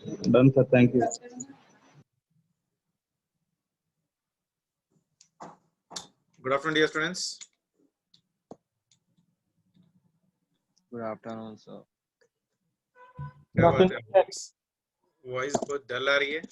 Done, sir. Thank you. Good afternoon, dear students. Good afternoon, sir. क्या बात है? Voice बहुत डल आ रही है.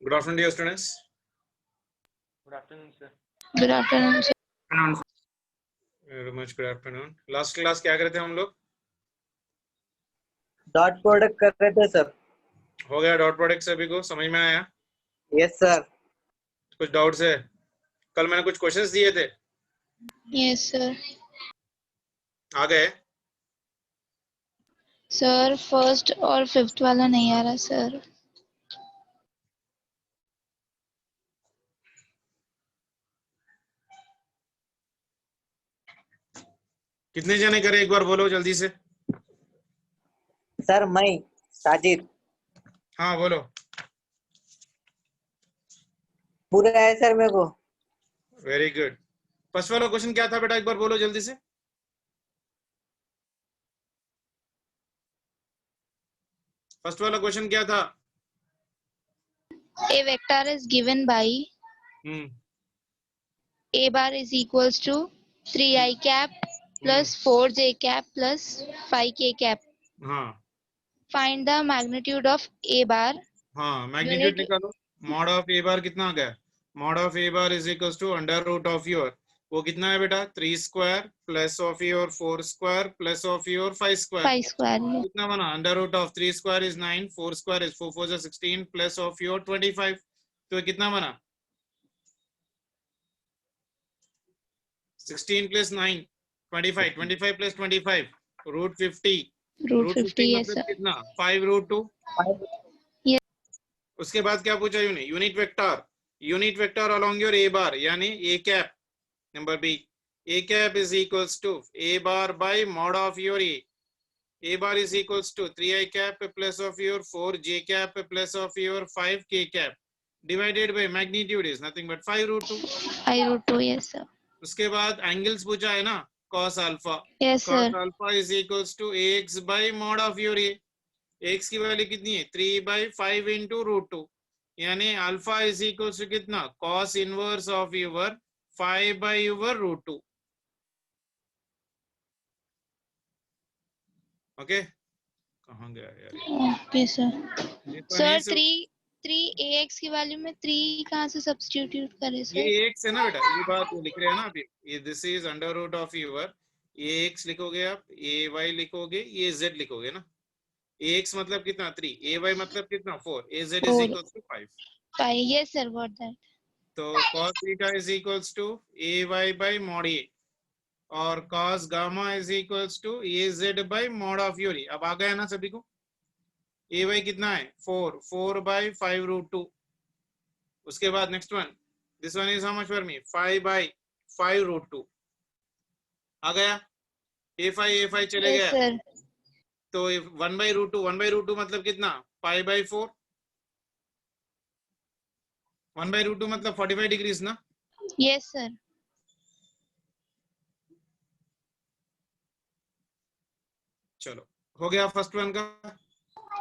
Good afternoon, dear students. Good afternoon, sir. Good afternoon, sir. Very much good afternoon. Last class क्या करे थे हम लोग? डॉट प्रोडक्ट कर रहे थे सर. हो गया डॉट प्रोडक्ट सभी को समझ में आया? Yes sir. कुछ डाउट्स है? कल मैंने कुछ क्वेश्चंस दिए थे. Yes, sir. आ गए? सर फर्स्ट और फिफ्थ वाला नहीं आ रहा सर. कितने जने करे एक बार बोलो जल्दी से. सर मैं साजिद. हाँ बोलो. पूरा है सर मेरे को. Very good. फर्स्ट वाला क्वेश्चन क्या था बेटा एक बार बोलो जल्दी से. फर्स्ट वाला क्वेश्चन क्या था? A vector is given by A bar is equals to 3i cap plus 4j cap plus 5k cap. हाँ. Find the magnitude of A bar. हाँ मैग्नीट्यूड निकालो. मॉड ऑफ ए बार कितना आ गया? Mod of a bar is equals to under root of your वो कितना है बेटा 3 square plus of your 4 square plus of your 5 square. 5 square. कितना बना? Under root of 3 square is 9 4 square is 4 4 16 plus of your 25. तो कितना बना? 16 plus 9 25 25 plus 25 root 50. Root 50 yes मतलब sir. कितना 5 रूट 2. Yes. उसके बाद क्या पूछा unit vector. Unit vector along your A bar यानी A cap. Number B A cap is equals to A bar by mod of your A. A bar is equals to 3i cap plus of your 4j cap plus of your 5k cap divided by magnitude is nothing but 5 root 2. I root 2 yes sir. उसके बाद angles पूछा है ना cos alpha. Yes Cos sir. alpha is equals to ax by mod of your a. x की value कितनी है 3/5 into √2 यानी alpha is equal to कितना cos inverse of your 5/√2 okay कहाँ गया यार ओके सर। ये तो सर नहीं 3 ax की वैल्यू में 3 कहाँ से सब्स्टिट्यूट करें ये सर? x है ना बेटा ये बात वो लिख रहे हैं ना अभी ये this is under root of your ये x लिखोगे आप ये y लिखोगे ये z लिखोगे ना ax मतलब कितना 3 ay मतलब कितना 4 az is 4 equal to 5 yes sir, got that. तो cos theta is equals to ay by mod a और cos gamma is equals to az by mod of your a अब आ गया ना सभी को ay कितना है 4/5 √2 उसके बाद next one this one is how much for मी 5/5 √2 आ गया a5 चले Yes गया sir. तो 1/√2 मतलब कितना π/4 1/√2 मतलब 45 डिग्रीज ना Yes sir. चलो हो गया फर्स्ट वन का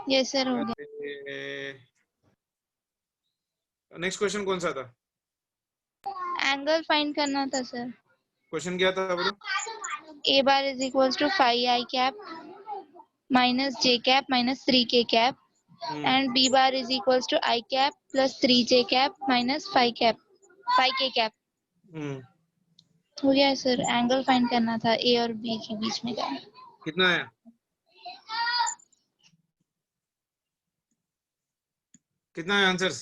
Yes sir, हो गया. नेक्स्ट क्वेश्चन कौन सा था एंगल फाइंड करना था सर. क्वेश्चन क्या था बोलो a bar is equals to 5i cap minus j cap minus 3k cap and b bar is equals to I cap plus 3j cap minus 5k cap. हो गया sir. Angle find करना था a और b के बीच में का. कितना है कितना है आंसर्स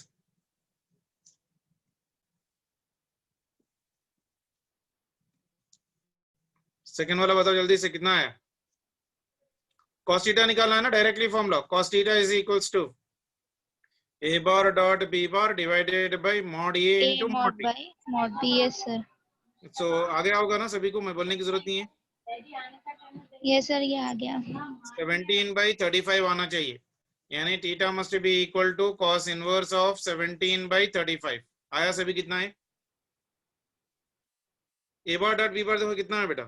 सेकंड वाला बताओ जल्दी से कितना है cos थीटा निकालना है ना डायरेक्टली फॉर्मूला cos थीटा is equals to a bar dot b bar divided by mod a a into mod mod b by mod b. yes sir. so आ गया होगा ना सभी को मैं बोलने की जरूरत नहीं है yes sir, ये आ गया. 17/35 आना चाहिए यानी theta must be equal to cos inverse of 17/35 आया सभी कितना है a bar dot b bar देखो कितना है बेटा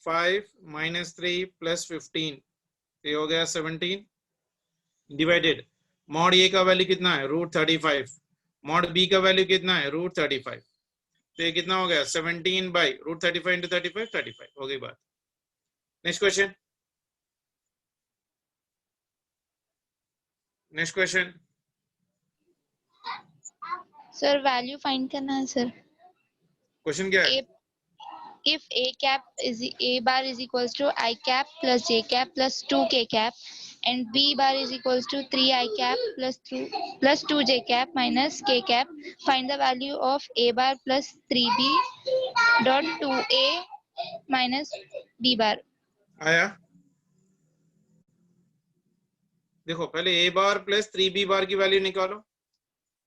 5 minus 3 plus 15 ये हो गया 17 डिवाइडेड मॉड ए का वैल्यू कितना है √35 मॉड बी का वैल्यू कितना है √35 तो ये कितना हो गया 17/√35 into 35 हो गई बात next question sir value find करना है सर. क्वेश्चन क्या है if a bar is equals to I cap plus j cap plus 2k cap and b bar is equals to 3 I cap plus 2j cap minus k cap, find the value of a bar plus 3b dot 2a minus b bar. आया देखो पहले a bar plus 3b बार की value निकालो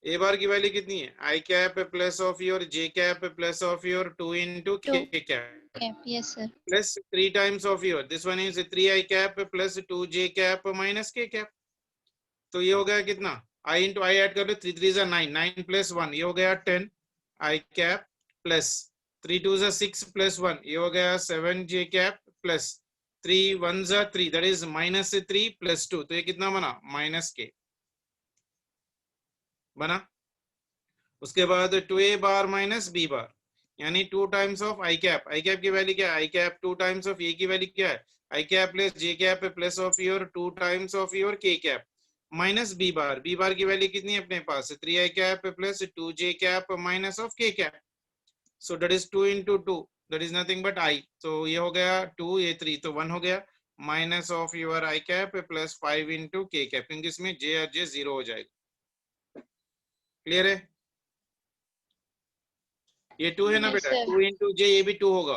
a बार की value कितनी है I cap plus of your j cap plus of your 2 into k cap yes sir. plus 3 times of your this one is 3i cap plus 2j cap minus k cap तो ये हो गया कितना i into I add कर लो 3 3 is 9 9 plus 1 ये हो गया 10 I cap plus 3 2 is 6 plus 1 ये हो गया 7j cap plus 3 1 is 3 that is minus 3 plus 2 तो ये कितना बना minus k बना उसके बाद 2a bar minus b bar यानी 2 टाइम्स ऑफ आई कैप की वैल्यू क्या है I cap 2 times of A की वैल्यू क्या है I cap plus J cap plus of your 2 times of your K cap minus B bar की value कितनी है अपने पास 3 I cap plus 2 J cap minus of K cap so that is 2 into 2 that is nothing but I तो ये हो गया 2 ये 3 तो 1 हो गया minus of your I cap plus 5 into के कैप क्योंकि इसमें जे और जे 0 हो जाएगा क्लियर है ये 2 है ना बेटा 2 into j ये भी 2 होगा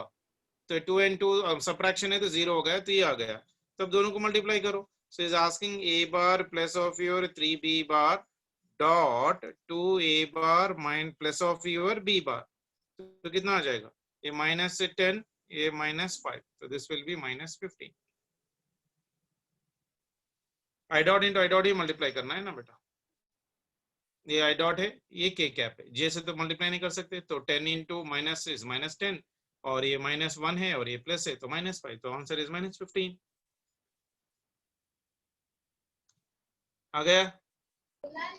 तो 2 and 2 सबट्रैक्शन है तो 0 हो गया तो ये आ गया तो अब दोनों को मल्टीप्लाई करो so is asking a bar plus of your 3b bar dot 2a bar mine plus of your b बार तो कितना आ जाएगा ये -10 ये -5 तो this will be -15 i dot into i dot he multiply करना है ना बेटा ये आई डॉट है ये के कैप है जे से तो मल्टीप्लाई नहीं कर सकते तो 10 into माइनस इज -10 और ये -1 है और ये प्लस है तो -5 तो आंसर इज -15 आ गया?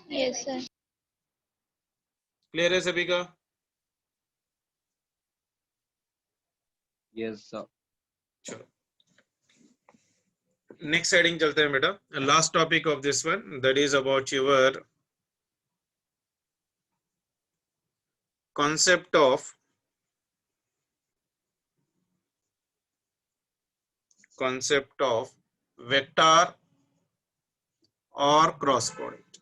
Yes, sir. क्लियर है सभी का? Yes, sir. चलो नेक्स्ट हेडिंग चलते हैं बेटा. Last topic of this one, that is about your concept of vector or cross product.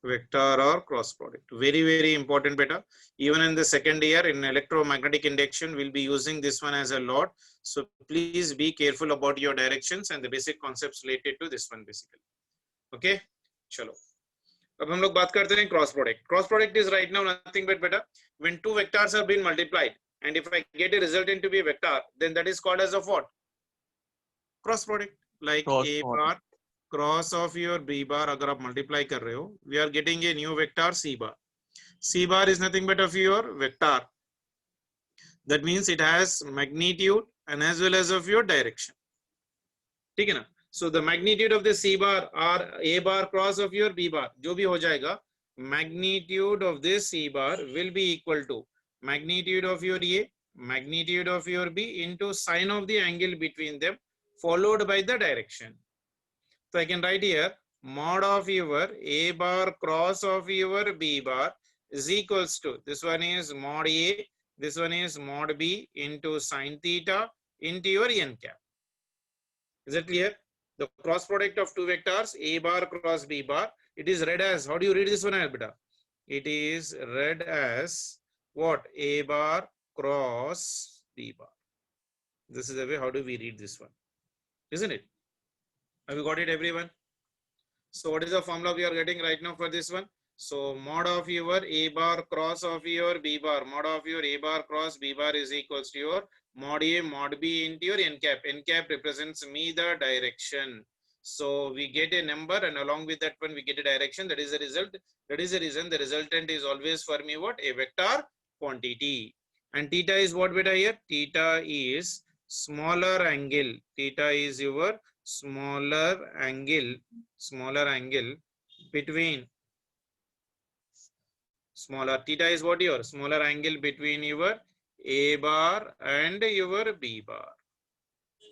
Vector or cross product, very important beta. Even in the second year in electromagnetic induction we'll be using this one as a lot, so please be careful about your directions and the basic concepts related to this one basically. Okay, chalo अब हम लोग बात करते हैं cross product. Cross product is right now nothing but बेटा when two vectors have been multiplied and if I get a resultant to be a vector, then that is called as of what? Cross product. Like Cross a product. bar cross of your b bar अगर आप multiply कर रहे हो, we are getting a new vector c bar. C bar is nothing but of your vector. That means it has magnitude and as well as of your direction. ठीक है ना? So the magnitude of the C bar or A bar cross of your B bar, जो भी हो जाएगा, magnitude of this C bar will be equal to magnitude of your A, magnitude of your B into sine of the angle between them followed by the direction. So I can write here mod of your A bar cross of your B bar is equals to, this one is mod A, this one is mod B into sine theta into your n cap. Is it clear? The cross product of two vectors A bar cross B bar, it is read as, how do you read this one, Albita? It is read as what? A bar cross B bar. This is the way how do we read this one, isn't it? Have you got it, everyone? So what is the formula we are getting right now for this one? So mod of your A bar cross of your B bar, mod of your A bar cross B bar is equals to your mod A mod B into your n cap. N cap represents me the direction. So we get a number and along with that one we get a direction. That is the result. That is the reason the resultant is always for me what? A vector quantity. And theta is what beta here? Theta is smaller angle. Theta is your smaller angle between smaller theta is what your smaller angle between your A bar and your B bar.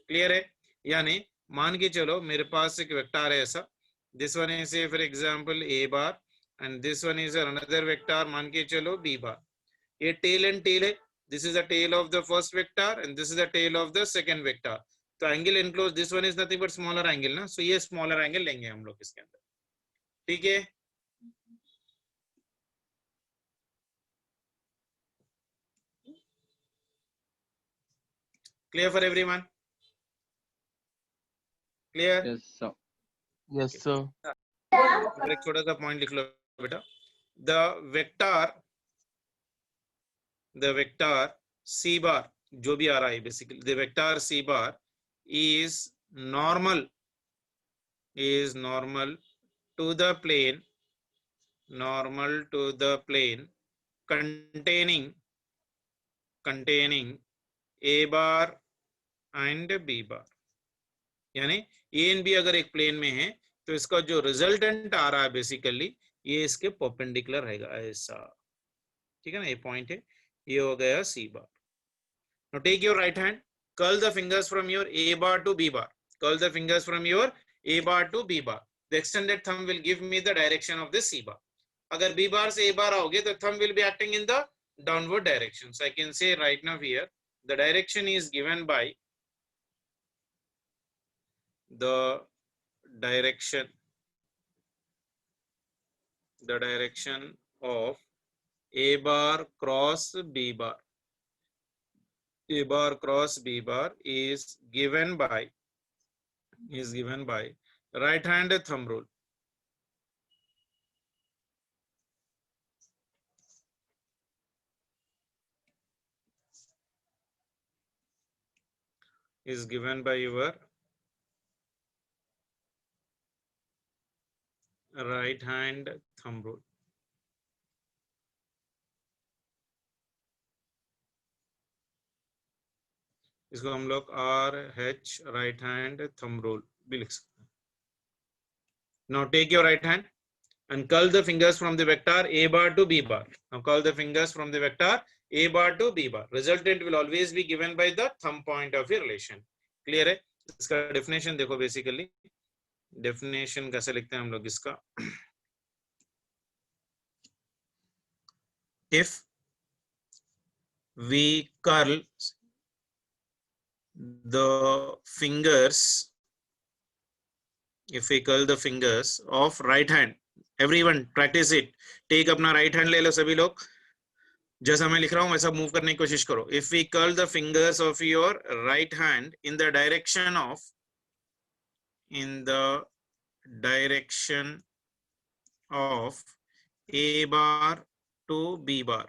Clear है? यानी मान के चलो मेरे पास एक vector है ऐसा, this one is for example A bar and this one is another vector मान के चलो B बार. ये टेल एंड टेल है, this is the tail of the first vector and this is the tail of the second vector. तो angle enclose this one is nothing but smaller angle ना, so ये smaller angle लेंगे हम लोग इसके अंदर. ठीक है? Clear for everyone? Clear? Yes, sir. Yes, sir. एक छोटा सा पॉइंट लिख लो बेटा. The vector C bar जो भी आ रहा है basically, the vector C bar is normal to the plane containing A bar and B bar. यानी A and B अगर एक प्लेन में है तो इसका जो रिजल्टेंट आ रहा है बेसिकली ये इसके परपेंडिकुलर रहेगा ऐसा. ठीक है ना? ये पॉइंट है, ये हो गया C bar. Now take your right hand, curl the fingers from your A bar to B bar. Curl the fingers from your A bar to B bar. The extended thumb will give me the direction of this C bar. अगर B bar से A bar आओगे तो thumb will be acting in the downward direction. So I can say right now here the direction is given by the direction of A bar cross B bar. A bar cross B bar is given by right hand thumb rule. Is given by your right hand thumb rule. इसको हम लोग RH right hand thumb rule भी लिख सकते हैं. Now take your right hand and curl the fingers from the vector a bar to b bar. Now curl the fingers from the vector a bar to b bar. Resultant will always be given by the thumb point of a relation. Clear है? इसका definition देखो basically. Definition कैसे लिखते हैं हम लोग इसका? If we curl the fingers, of right hand, everyone practice it. Take अपना right hand ले लो सभी लोग. जैसा मैं लिख रहा हूं वैसा मूव करने की कोशिश करो. If we curl the fingers of your right hand in the direction of a bar to b bar,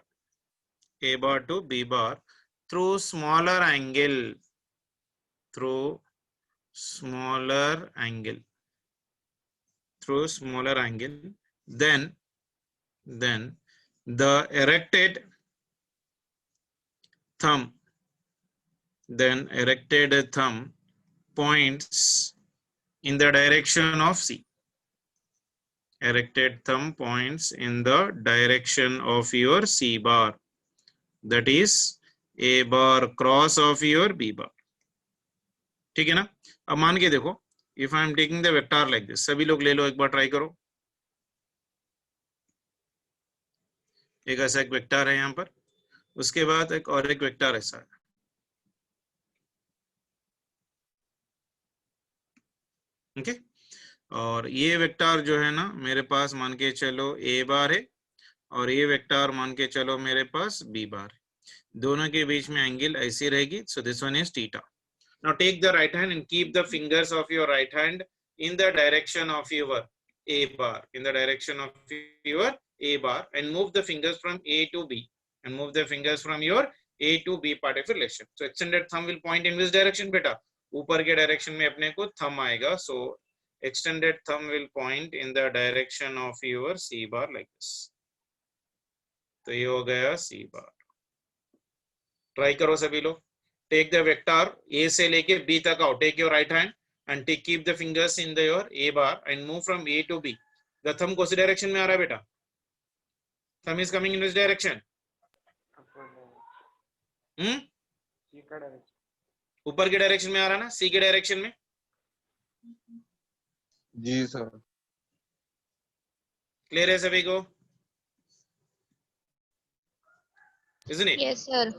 through smaller angle, then the erected thumb points in the direction of C. Erected thumb points in the direction of your C bar, that is A bar cross of your B bar. ठीक है ना? अब मान के देखो, if I am taking the vector like this, सभी लोग ले लो, एक बार ट्राई करो. एक ऐसा एक वेक्टर है यहाँ पर, उसके बाद एक और एक वेक्टर ऐसा है. ओके और ये वेक्टर जो है ना मेरे पास मान के चलो ए बार है और ये वेक्टर मान के चलो मेरे पास बी बार है. दोनों के बीच में एंगल ऐसी रहेगी. So this one is theta. Now take the right hand and keep the fingers of your right hand in the direction of your A bar, and move the fingers from A to B, and move the fingers from your A to B part of relation. So extended thumb will point in which direction beta? ऊपर के direction में अपने को thumb आएगा. So extended thumb will point in the direction of your C bar like this. तो ये हो गया C bar. Try करो सभी लोग. Take the vector A से लेके B तक आओ. Take your right hand and keep the fingers in your A bar and move from A to B. The thumb कौन सी direction में आ रहा है बेटा? Thumb is coming in which direction? ऊपर के डायरेक्शन में आ रहा है ना? C के डायरेक्शन में? जी सर. क्लियर है सभी को? Isn't it? Yes, sir.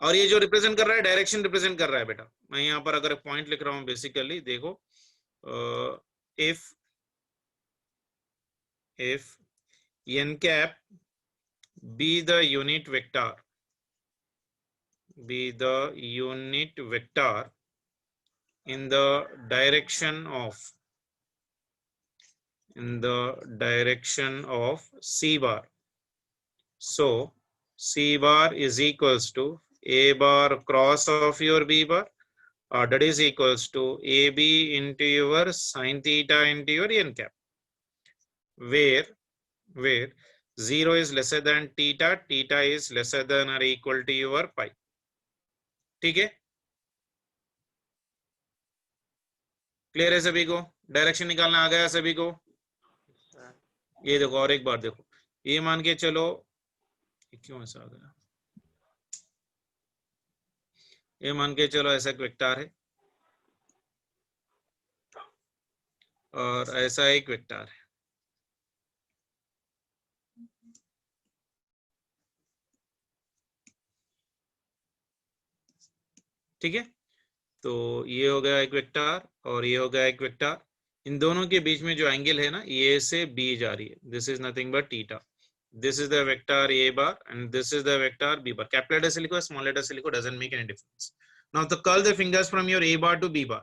और ये जो रिप्रेजेंट कर रहा है डायरेक्शन रिप्रेजेंट कर रहा है बेटा. मैं यहाँ पर अगर पॉइंट लिख रहा हूँ बेसिकली देखो, if n cap be the unit vector in the direction of C bar, so C bar is equals to A bar cross of your B bar, or that is equals to AB into your sin theta into your n cap, where 0 is lesser than theta, theta is lesser than or equal to your pi. ठीक है? Clear है सभी को? Direction निकालना आ गया सभी को? ये देखो और एक बार देखो, ये मान के चलो, क्यों ऐसा आ गया? ये मान के चलो ऐसा एक वेक्टर है और ऐसा एक वेक्टर है. ठीक है? तो ये हो गया एक वेक्टर और ये हो गया एक वेक्टर. इन दोनों के बीच में जो एंगल है ना, ये से बी जा रही है. This is nothing but theta. This is the vector A bar and this is the vector B bar. Capital letter से लिखो, small letter से लिखो, doesn't make any difference. Now to curl the fingers from your A bar to B bar.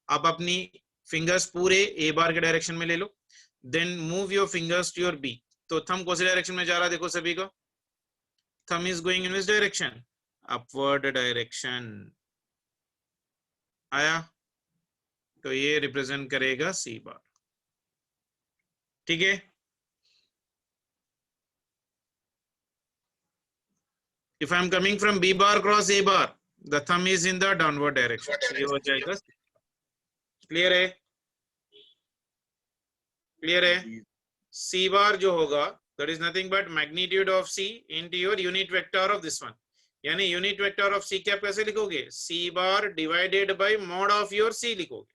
आप अपनी fingers पूरे A bar के direction में ले लो. Then move your fingers to your B. तो thumb कौन सी direction में जा रहा है देखो सभी को. Thumb is going in which direction? Upward direction. आया? तो ये represent करेगा C bar. ठीक है? If I am coming from B bar cross A bar, the thumb is in the downward direction. ये हो जाएगा. Clear है? क्लियर है? C bar जो होगा that is nothing but magnitude of C into your unit vector of this one. यानी unit vector of C cap कैसे लिखोगे? C bar divided by mod of your C लिखोगे,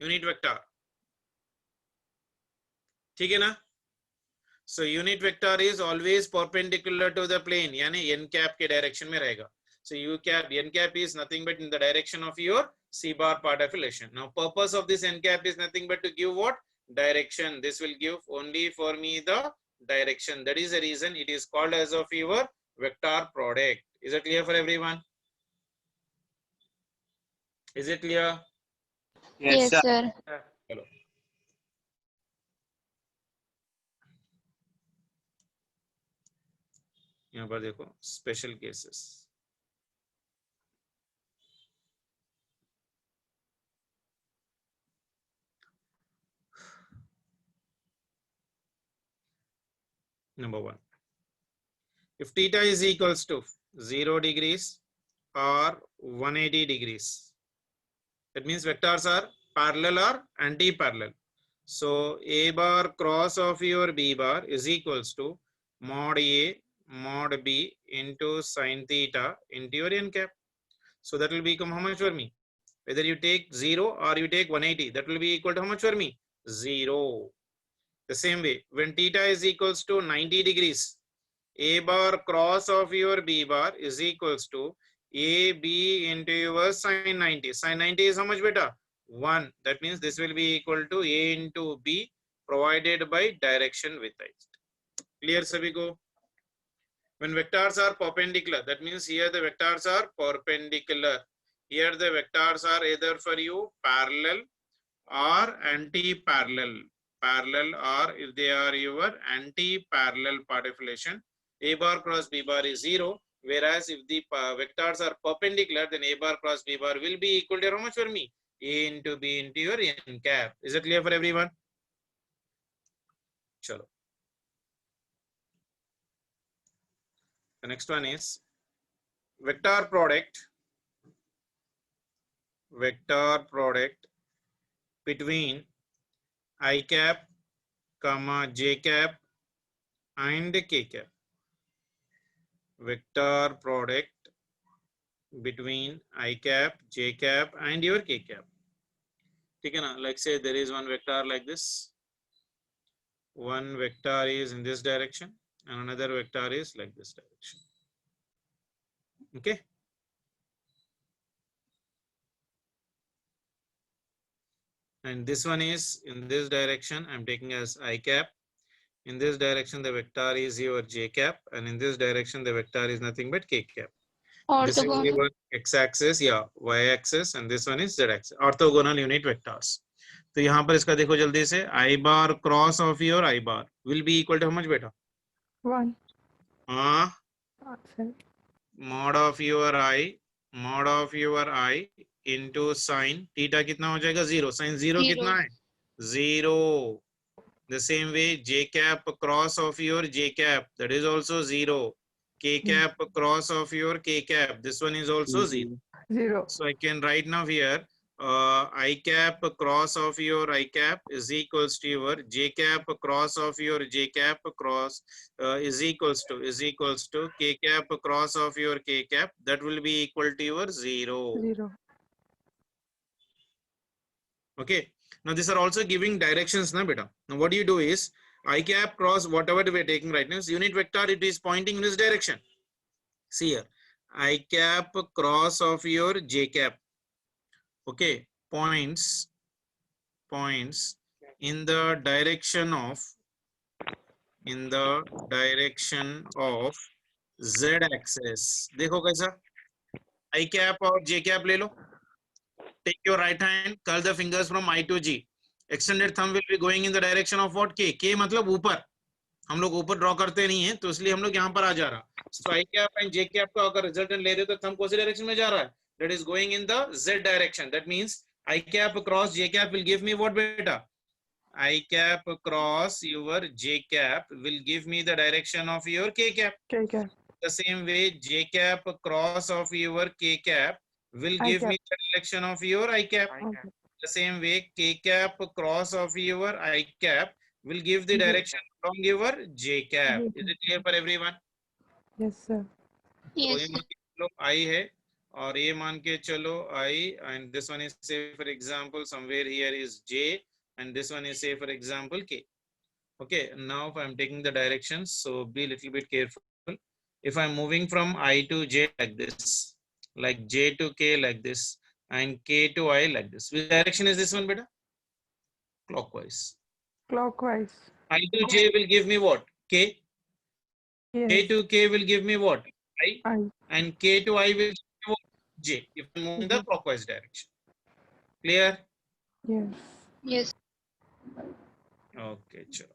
unit vector, ठीक है ना? So unit vector is always perpendicular to the plane, यानी n cap के direction में रहेगा. So u cap, n cap is nothing but in the direction of your C bar part of relation. Now purpose of this n cap is nothing but to give what? Direction. This will give only for me the direction. That is the reason it is called as of your vector product. Is it clear for everyone? Is it clear? Yes, sir. चलो यहाँ पर देखो special cases. Number 1, if theta is equals to 0 degrees or 180 degrees, that means vectors are parallel or anti-parallel. So A bar cross of your B bar is equals to mod A mod B into sin theta into your n cap. So that will become how much for me? Whether you take 0 or you take 180, that will be equal to how much for me? 0. The same way, when theta is equals to 90 degrees, A bar cross of your B bar is equals to AB into your sin 90. Sin 90 is how much beta? 1. That means this will be equal to A into B provided by direction with H. Clear sabhi ko? When vectors are perpendicular, that means here the vectors are perpendicular. Here the vectors are either for you parallel or anti-parallel. Parallel, or if they are your anti-parallel part of relation, A bar cross B bar is 0. Whereas if the vectors are perpendicular, then A bar cross B bar will be equal to how much for me? A into B into your n cap. Is it clear for everyone? Chalo. The next one is vector product between I cap, comma j cap and k cap. Vector product between I cap, j cap and your k cap. ठीक है ना? Like say there is one vector like this. One vector is in this direction and another vector is like this direction. Okay. And this one is in this direction, I'm taking as I cap. In this direction, the vector is your j cap, and in this direction, the vector is nothing but k cap. This is your x-axis, yeah, y-axis, and this one is z-axis. Orthogonal unit vectors. तो यहाँ पर इसका देखो जल्दी से, I bar cross of your I bar will be equal to how much बेटा? 1. Mod of your I into sin theta कितना हो जाएगा? 0. sin 0 कितना है? 0. The same way j cap cross of your j cap, that is also 0. K cap cross of your k cap, this one is also 0. 0. So I can write now here I cap cross of your I cap is equals to your j cap cross of your j cap cross is equals to k cap cross of your k cap, that will be equal to your 0. 0. Okay. Now these are also giving directions, na beta. Now what do you do is I cap cross whatever we are taking right now is unit vector, it is pointing in this direction. See here, I cap cross of your j cap. Okay, points in the direction of z axis. देखो कैसा I cap और j cap ले लो. Take your right hand, curl the fingers from I to G. Extended thumb will be going in the direction of what? K. K मतलब ऊपर. हम लोग ऊपर draw करते नहीं हैं, तो इसलिए हम लोग यहाँ पर आ जा रहा. So I cap and J cap का अगर रिजल्टेंट ले रहे तो thumb कौन सी डायरेक्शन में जा रहा है? That is going in the Z direction. That means I cap cross J cap will give me what beta? I cap cross your J cap will give me the direction of your K cap. K cap. The same way J cap cross of your K cap will give me the direction of your I cap. The same way, k cap cross of your I cap will give the direction along your j cap. Is it clear for everyone? Yes, sir. तो Yes, ये sir. मान के चलो I है और ये मान के चलो I, and this one is say for example somewhere here is j, and this one is say for example k. Okay, now if I'm taking the directions, so be a little bit careful. If I'm moving from I to j like this, like j to k like this, and k to I like this, which direction is this one, beta? Clockwise. Clockwise. I to j will give me what? K. K Yes. to k will give me what? I. I. And k to I will give me what? J. If I move in the clockwise direction. Clear? Yes. Yes. Okay, sure.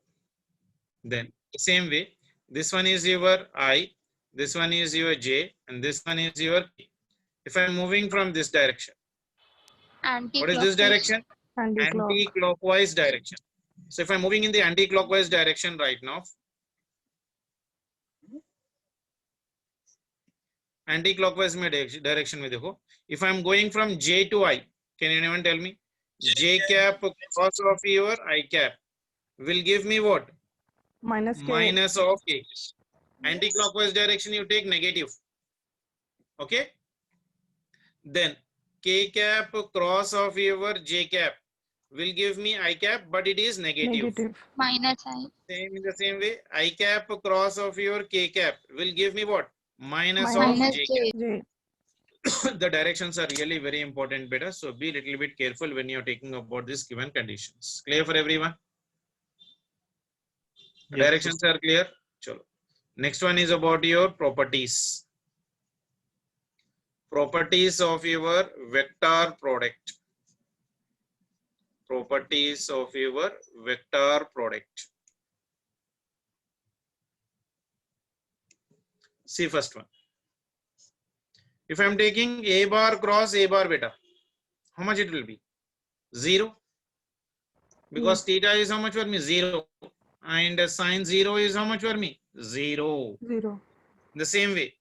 Then the same way, this one is your I, this one is your J, and this one is your K. If I'm moving from this direction, what is this Anti-clockwise. direction? Anti-clock. Anti-clockwise direction. So if I'm moving in the anti-clockwise direction right now, anti-clockwise direction में देखो, if I'm going from J to I, can anyone tell me? J cap cross of your I cap will give me what? Minus K. Minus of K. Anti-clockwise direction you take negative. Okay. Then K cap cross of your J cap will give me I cap, but it is negative. Negative. Minus I. Same in the same way, I cap cross of your K cap will give me what? Minus of Minus J J. J. cap. The directions are really very important, beta. So be a little bit careful when you're taking about this given conditions. Clear for everyone? Yes, Directions are clear. Chalo. Next one is about your properties. Properties of your vector product. Properties of your vector product. See first one. If I am taking a bar cross a bar, beta, how much it will be? 0. Because theta is how much for me? 0. And sine 0 is how much for me? 0. 0. The same way,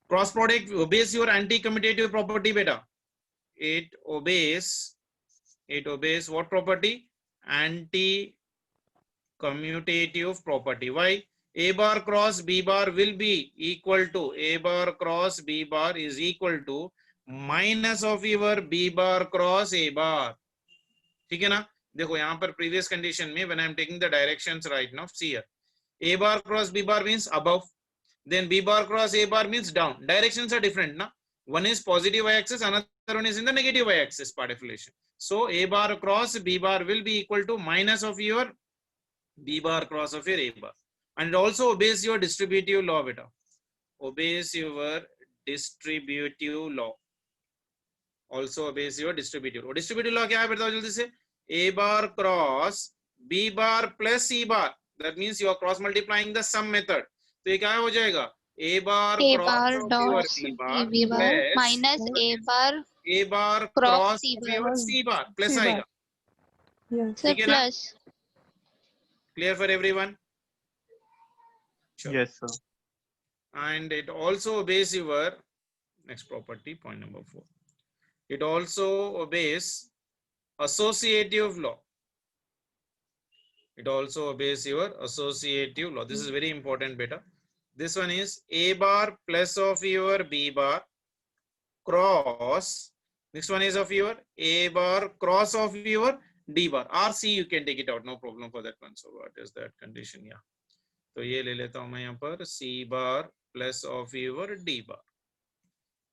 cross product obeys your anti-commutative property, beta. It obeys what property? Anti-commutative property. Why? A bar cross B bar will be equal to, A bar cross B bar is equal to minus of your B bar cross A bar. ठीक है ना? देखो यहाँ पर previous condition में when I am taking the directions right now, see here. A bar cross B bar means above. Then B bar cross A bar means down. Directions are different, na? One is positive y-axis, another one is in the negative y-axis part of relation. So A bar cross B bar will be equal to minus of your B bar cross of your A bar. And it also obeys your distributive law, beta. Obeys your distributive law. Also obeys your distributive law. Distributive law क्या है बताओ जल्दी से? A bar cross B bar plus C bar. That means you are cross multiplying the sum method. तो ये क्या हो जाएगा? A bar A cross bar of dot your B bar B bar plus minus A bar A bar cross cross C of bar. your C bar plus C bar. आएगा. Yes. Sir, ठीक है ना? plus. Clear for everyone? Sure. yes, sir. And it also obeys your next property, point number 4. It also obeys associative law. It also obeys your associative law. This is very important, beta. This one is A bar plus of your B bar cross. Next one is of your A bar cross of your D bar. R C you can take it out, no problem for that one. So what is that condition? Yeah. तो ये ले लेता हूं मैं यहाँ पर C bar plus of your D bar.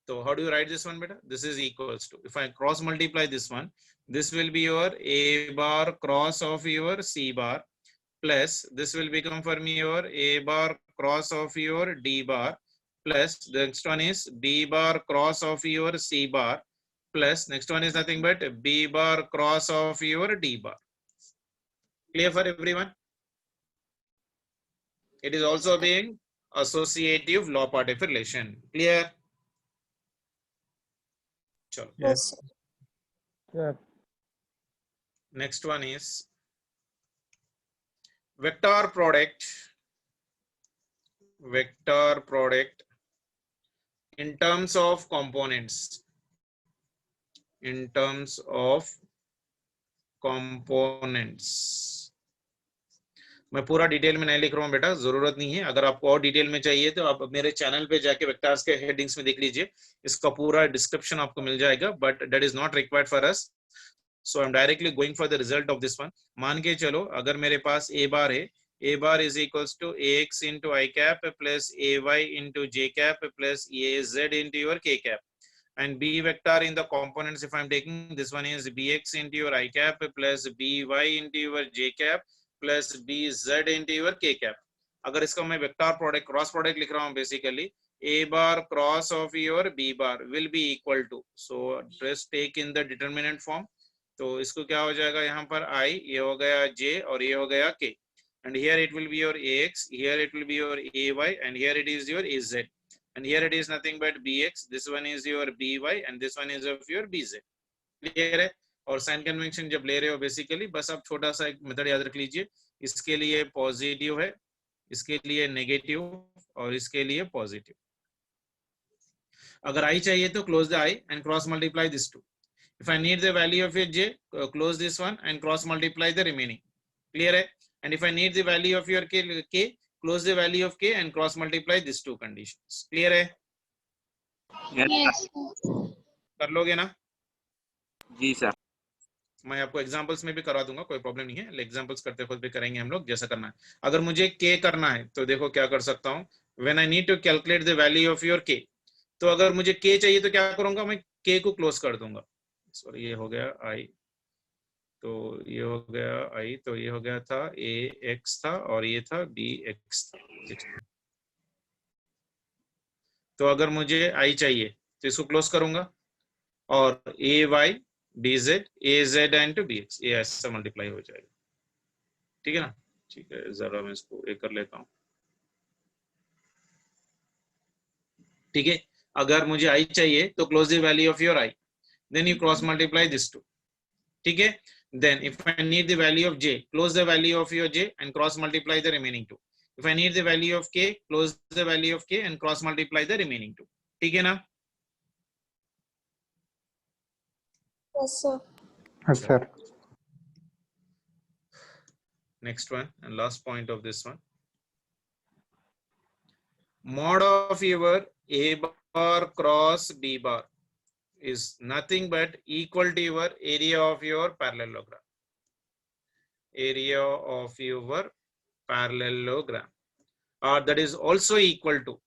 So how do you write this one, beta? This is equals to, if I cross multiply this one, this will be your A bar cross of your C bar plus this will become for me your A bar cross of your D bar plus the next one is B bar cross of your C bar plus next one is nothing but B bar cross of your D bar. Clear for everyone? It is also being associative law part of relation. Clear? Chalo. Yes. Yeah. Next one is vector product. Vector product in terms of components. In terms of components. मैं पूरा detail में नहीं लिख रहा हूँ बेटा, जरूरत नहीं है. अगर आपको और डिटेल में चाहिए तो आप मेरे चैनल पे जाके वेक्टर्स के हेडिंग्स में देख लीजिए, इसका पूरा डिस्क्रिप्शन आपको मिल जाएगा, but that is not required for us. So I am directly going for the result of this one. मान के चलो अगर मेरे पास a बार है, a bar is equals to ax into I cap plus ay into j cap plus az into your k cap, and b vector in the components, if I am taking this one, is bx into your I cap plus by into your j cap plus bz into your k cap. अगर इसका मैं vector product cross product लिख रहा हूँ, basically a bar cross of your b bar will be equal to, so just take in the determinant form. तो इसको क्या हो जाएगा, यहाँ पर I, ये हो गया j और ये हो गया k, and here it will be your ax, here it will be your ay, and here it is your az, and here it is nothing but bx, this one is your by, and this one is of your bz. Clear है? और sign convention जब ले रहे हो basically, बस आप छोटा सा एक मेथड याद रख लीजिए, इसके लिए पॉजिटिव है, इसके लिए नेगेटिव और इसके लिए पॉजिटिव. अगर i चाहिए तो close the i and cross multiply this two. If I need the value of your j, close this one and cross multiply the remaining. Clear है? And if I need the value of your k, close the value of k and cross multiply these two conditions. Clear है? Yes. कर लोगे ना? जी sir. मैं आपको examples में भी करा दूंगा, कोई प्रॉब्लम नहीं है. एग्जांपल्स करते खुद भी करेंगे हम लोग, जैसा करना है. अगर मुझे k करना है तो देखो क्या कर सकता हूँ. When I need to calculate the value of your k, तो अगर मुझे k चाहिए तो क्या करूंगा, मैं k को क्लोज कर दूंगा. सॉरी, ये हो गया i, तो ये हो गया i, तो ये हो गया था ax था और ये था bx था. तो अगर मुझे i चाहिए तो इसको क्लोज करूंगा और ay bz az and bx, ये ऐसा मल्टीप्लाई हो जाएगा. ठीक है ना? ठीक है, जरा मैं इसको एक कर लेता हूँ. ठीक है, अगर मुझे i चाहिए तो close the value of your i, then you cross multiply this two. ठीक है, then if I need the value of j, close the value of your j and cross multiply the remaining two. If I need the value of k, close the value of k and cross multiply the remaining two. ठीक है ना? Yes, sir. Yes, sir. Next one and last point of this one. Mod of your a bar cross b bar is nothing but equal to your area of your parallelogram. Area of your parallelogram, or that is also equal to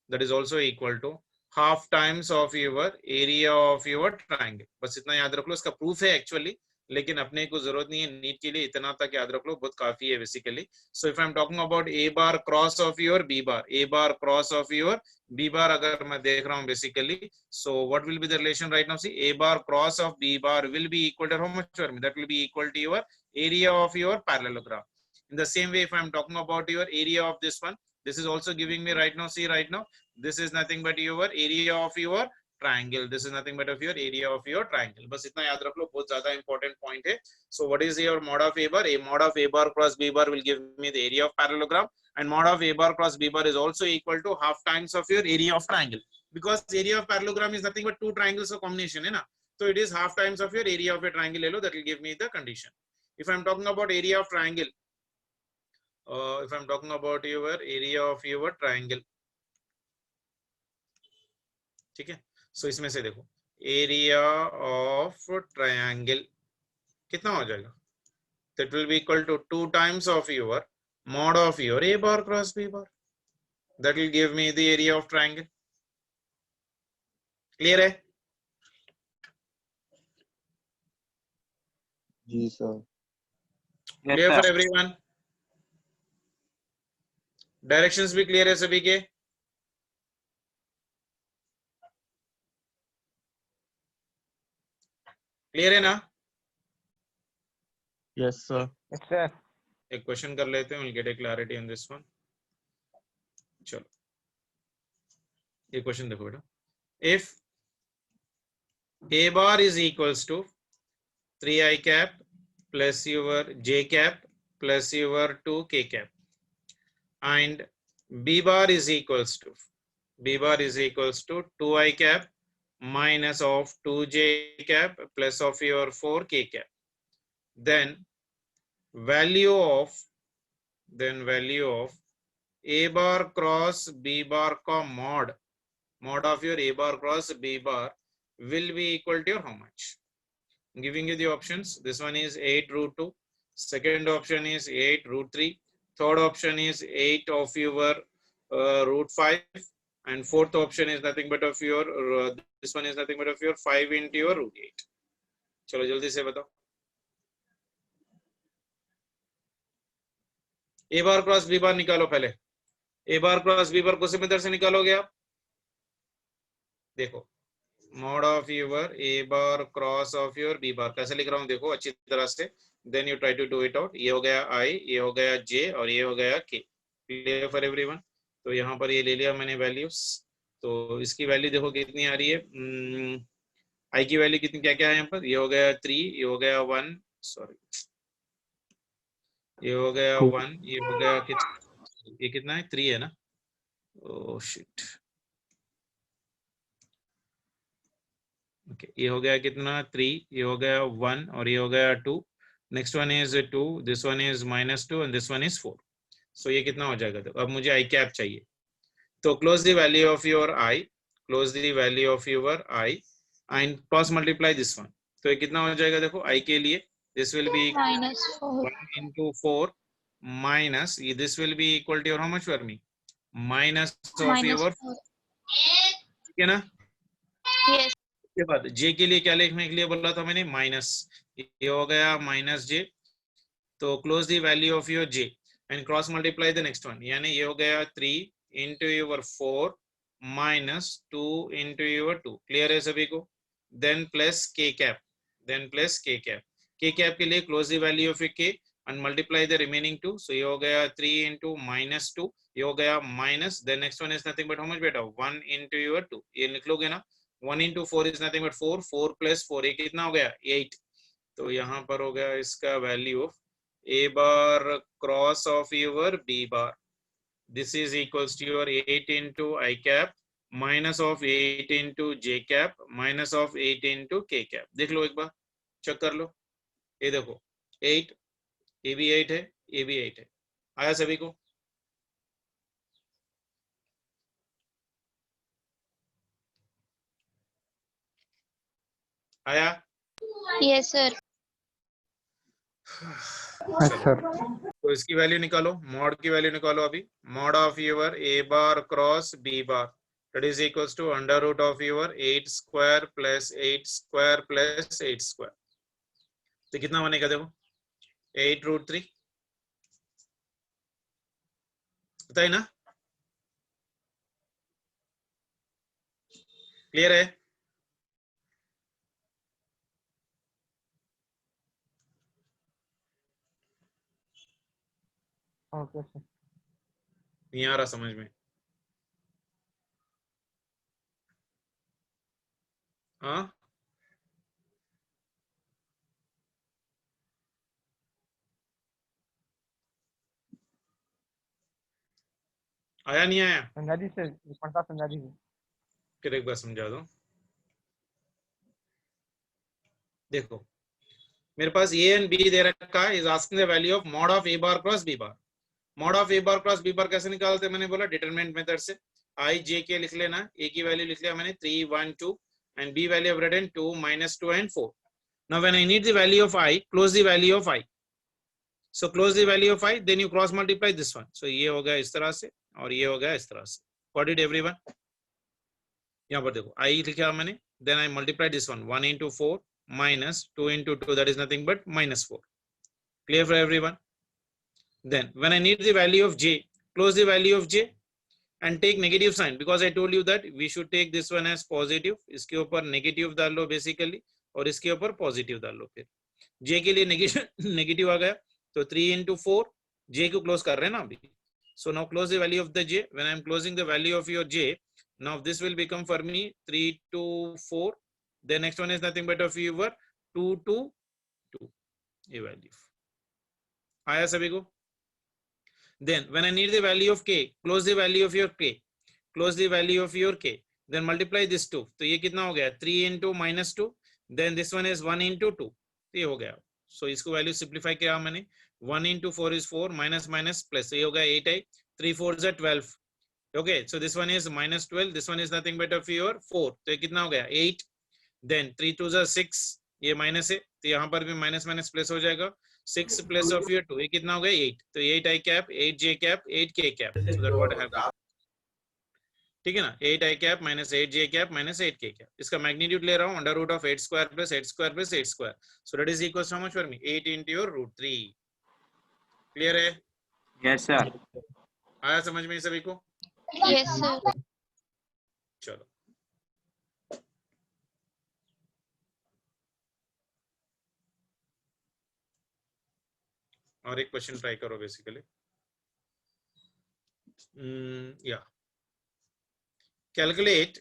half times of your area of your triangle. बस इतना याद रख लो. इसका proof है actually, लेकिन अपने को जरूरत नहीं है नीट के लिए. इतना तक याद रख लो, बहुत काफी है basically. So if I am talking about a bar cross of your b bar, a bar cross of your b bar अगर मैं देख रहा हूँ basically, so what will be the relation right now? See, a bar cross of b bar will be equal to how much? That will be equal to your area of your parallelogram. In the same way, if I am talking about your area of this one, this is also giving me right now, see right now, this is nothing but your area of your triangle. This is nothing but of your area of your triangle. बस इतना याद रख लो, बहुत ज्यादा important point है. So what is your mod of a bar? A mod of a bar cross b bar will give me the area of parallelogram, and mod of a bar cross b bar is also equal to half times of your area of triangle, because area of parallelogram is nothing but two triangles of combination है ना. So it is half times of your area of a triangle. ले लो, that will give me the condition. If I am talking about area of triangle, if I am talking about your area of your triangle, ठीक है. सो इसमें से देखो, area of triangle कितना हो जाएगा? That will be equal to 2 times of your mod of your a bar cross b bar. That will give me the area of triangle. Clear है? जी sir. Clear for everyone? Directions भी clear है सभी के? Clear है ना? Yes sir. Yes, sir. एक question कर लेते हैं, we'll get a clarity on this one. चलो, ये क्वेश्चन देखो बेटा. If a bar is equals to 3i cap plus your j cap plus your 2k cap, and b bar is equals to 2i cap minus of 2j cap plus of your 4k cap, then value of a bar cross b bar का mod of your a bar cross b bar will be equal to your how much? I'm giving you the options. This one is 8 root 2. Second option is 8 root 3. Third option is 8 of your root 5. And fourth option is nothing but of your, this one is nothing but of your 5 into your root 8. चलो जल्दी से बताओ. A bar cross B bar निकालो पहले. A bar cross B bar को similar से निकालोगे आप. देखो. mod of your a bar cross of your b bar कैसे लिख रहा हूँ देखो अच्छी तरह से. then you try to do it out. ये हो गया I, ये हो गया J और ये हो गया K. clear for everyone. तो यहाँ पर ये ले लिया मैंने वैल्यूज. तो इसकी वैल्यू देखो कितनी आ रही है. I की वैल्यू कितनी क्या क्या है यहाँ पर. ये हो गया 3, ये हो गया 1, सॉरी ये हो गया 1, ये हो गया कितना, ये कितना है 3 है ना. Oh shit. Okay, ये हो गया कितना 3, ये हो गया 1 और ये हो गया 2. Next one is 2, this one is -2 and this one is 4. सो ये कितना हो जाएगा. तो अब मुझे आई कैप चाहिए. तो close the value of your I, close the value of your I and cross multiply this one. तो ये कितना हो जाएगा देखो आई के लिए. This will be -4 1 into 4 minus this will be equal to your how much for me minus of your. ठीक है ना. yes के बाद j के लिए क्या लिखने के लिए बोला था मैंने माइनस. ये हो गया -j. तो close the value of your j and cross multiply the next one. यानी ये हो गया 3 into your 4 minus 2 into your 2. Clear है सभी को. Then plus k cap, then plus k cap. k cap के लिए close the value of k and multiply the remaining 2. So ये हो गया 3 into -2. ये हो गया minus. then next one is nothing but how much बेटा 1 into your 2. ये लिख लोगे ना. 1 into 4 is nothing but 4. 4 plus 4 ये कितना हो गया 8. तो यहाँ पर हो गया इसका value of a bar cross of your b bar. This is equals to your 8 into I cap minus of 8 into j cap minus of 8 into k cap. देख लो एक बार चेक कर लो. ये देखो 8, ये भी 8 है, ये भी 8 है. आया सभी को. आया. yes sir sir. तो इसकी वैल्यू निकालो. मॉड की वैल्यू निकालो अभी. Mod of your a bar cross b bar that is equals to under root of your 8 square plus 8 square plus 8 square. तो कितना बनेगा देखो 8 root 3. पता है ना. क्लियर है. Okay sir. नहीं आ रहा समझ में. हाँ आया नहीं आया. समझा दी सर. पढ़ता समझा दी. फिर एक बार समझा दो. देखो मेरे पास a and b दे रखा है. Is asking the value of mod of a bar cross b bar. Mod of a bar cross b bar कैसे निकालते हैं मैंने बोला डिटरमिनेंट मेथड से. I j के लिख लेना. a की वैल्यू लिख लिया मैंने 3 1 2 and b value of written 2 -2 and 4. Now when I need the value of I, close the value of I. So close the value of I, then you cross multiply this one. So ये हो गया इस तरह से और ये हो गया इस तरह से. Got it everyone? यहाँ पर देखो I लिखा मैंने. Then I multiply this one 1 into 4 minus 2 into 2, that is nothing but -4. Clear for everyone? Then when I need the value of j, close the value of j and take negative sign because I told you that we should take this one as positive. इसके ऊपर negative डाल लो basically और इसके ऊपर positive डाल लो. फिर j के लिए negative आ गया तो 3 into 4 j को close कर रहे हैं ना अभी. So now close the value of the j. When I am closing the value of your j, now this will become for me 3 to 4. The next one is nothing but of your 2 to 2. ये value आया सभी को. Then when I need the value of k, close the value of your k, close the value of your k, then multiply this 2. तो ये कितना हो गया 3 into -2. Then this one is 1 into 2. तो ये हो गया. सो इसको वैल्यू सिंप्लीफाई किया मैंने 1 into 4 is 4 minus minus plus ये हो गया 8i 3 4s are 12 okay so this one is minus 12 this one is nothing but of your 4 तो ये कितना हो गया 8 then 3 2s are 6 ये माइनस है तो यहाँ पर भी माइनस माइनस प्लस हो जाएगा 6 प्लस ऑफ योर 2 ये कितना हो गया 8 तो 8 i cap 8 j cap 8 k cap so that what I have ठीक है ना 8 i cap minus 8 j cap minus 8 k cap इसका मैग्नीट्यूड ले रहा हूँ under root of 8 square plus 8 square plus 8 square so that is equal to how much for me 8 into your root 3 clear है Yes, sir. आया समझ में सभी को Yes, sir. चलो और एक क्वेश्चन ट्राई करो बेसिकली या calculate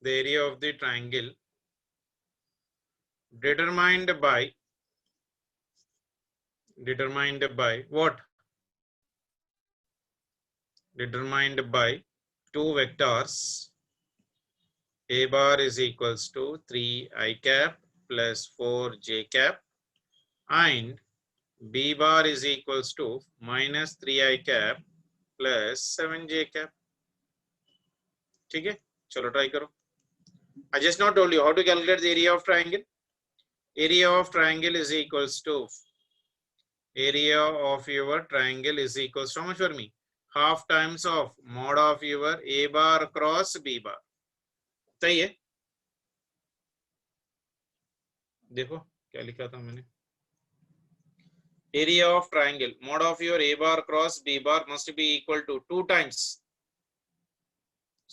the area of the triangle determined by what determined by two vectors a bar is equals to 3 i cap plus 4 j cap and b bar is equals to minus 3 i cap plus 7 j cap ठीक है चलो try करो I just now told you how to calculate the area of triangle. Area of triangle is equals to how much for me? Half times of mod of your a bar cross b bar. सही है देखो क्या लिखा था मैंने area of triangle mod of your a bar cross b bar must be equal to 2 times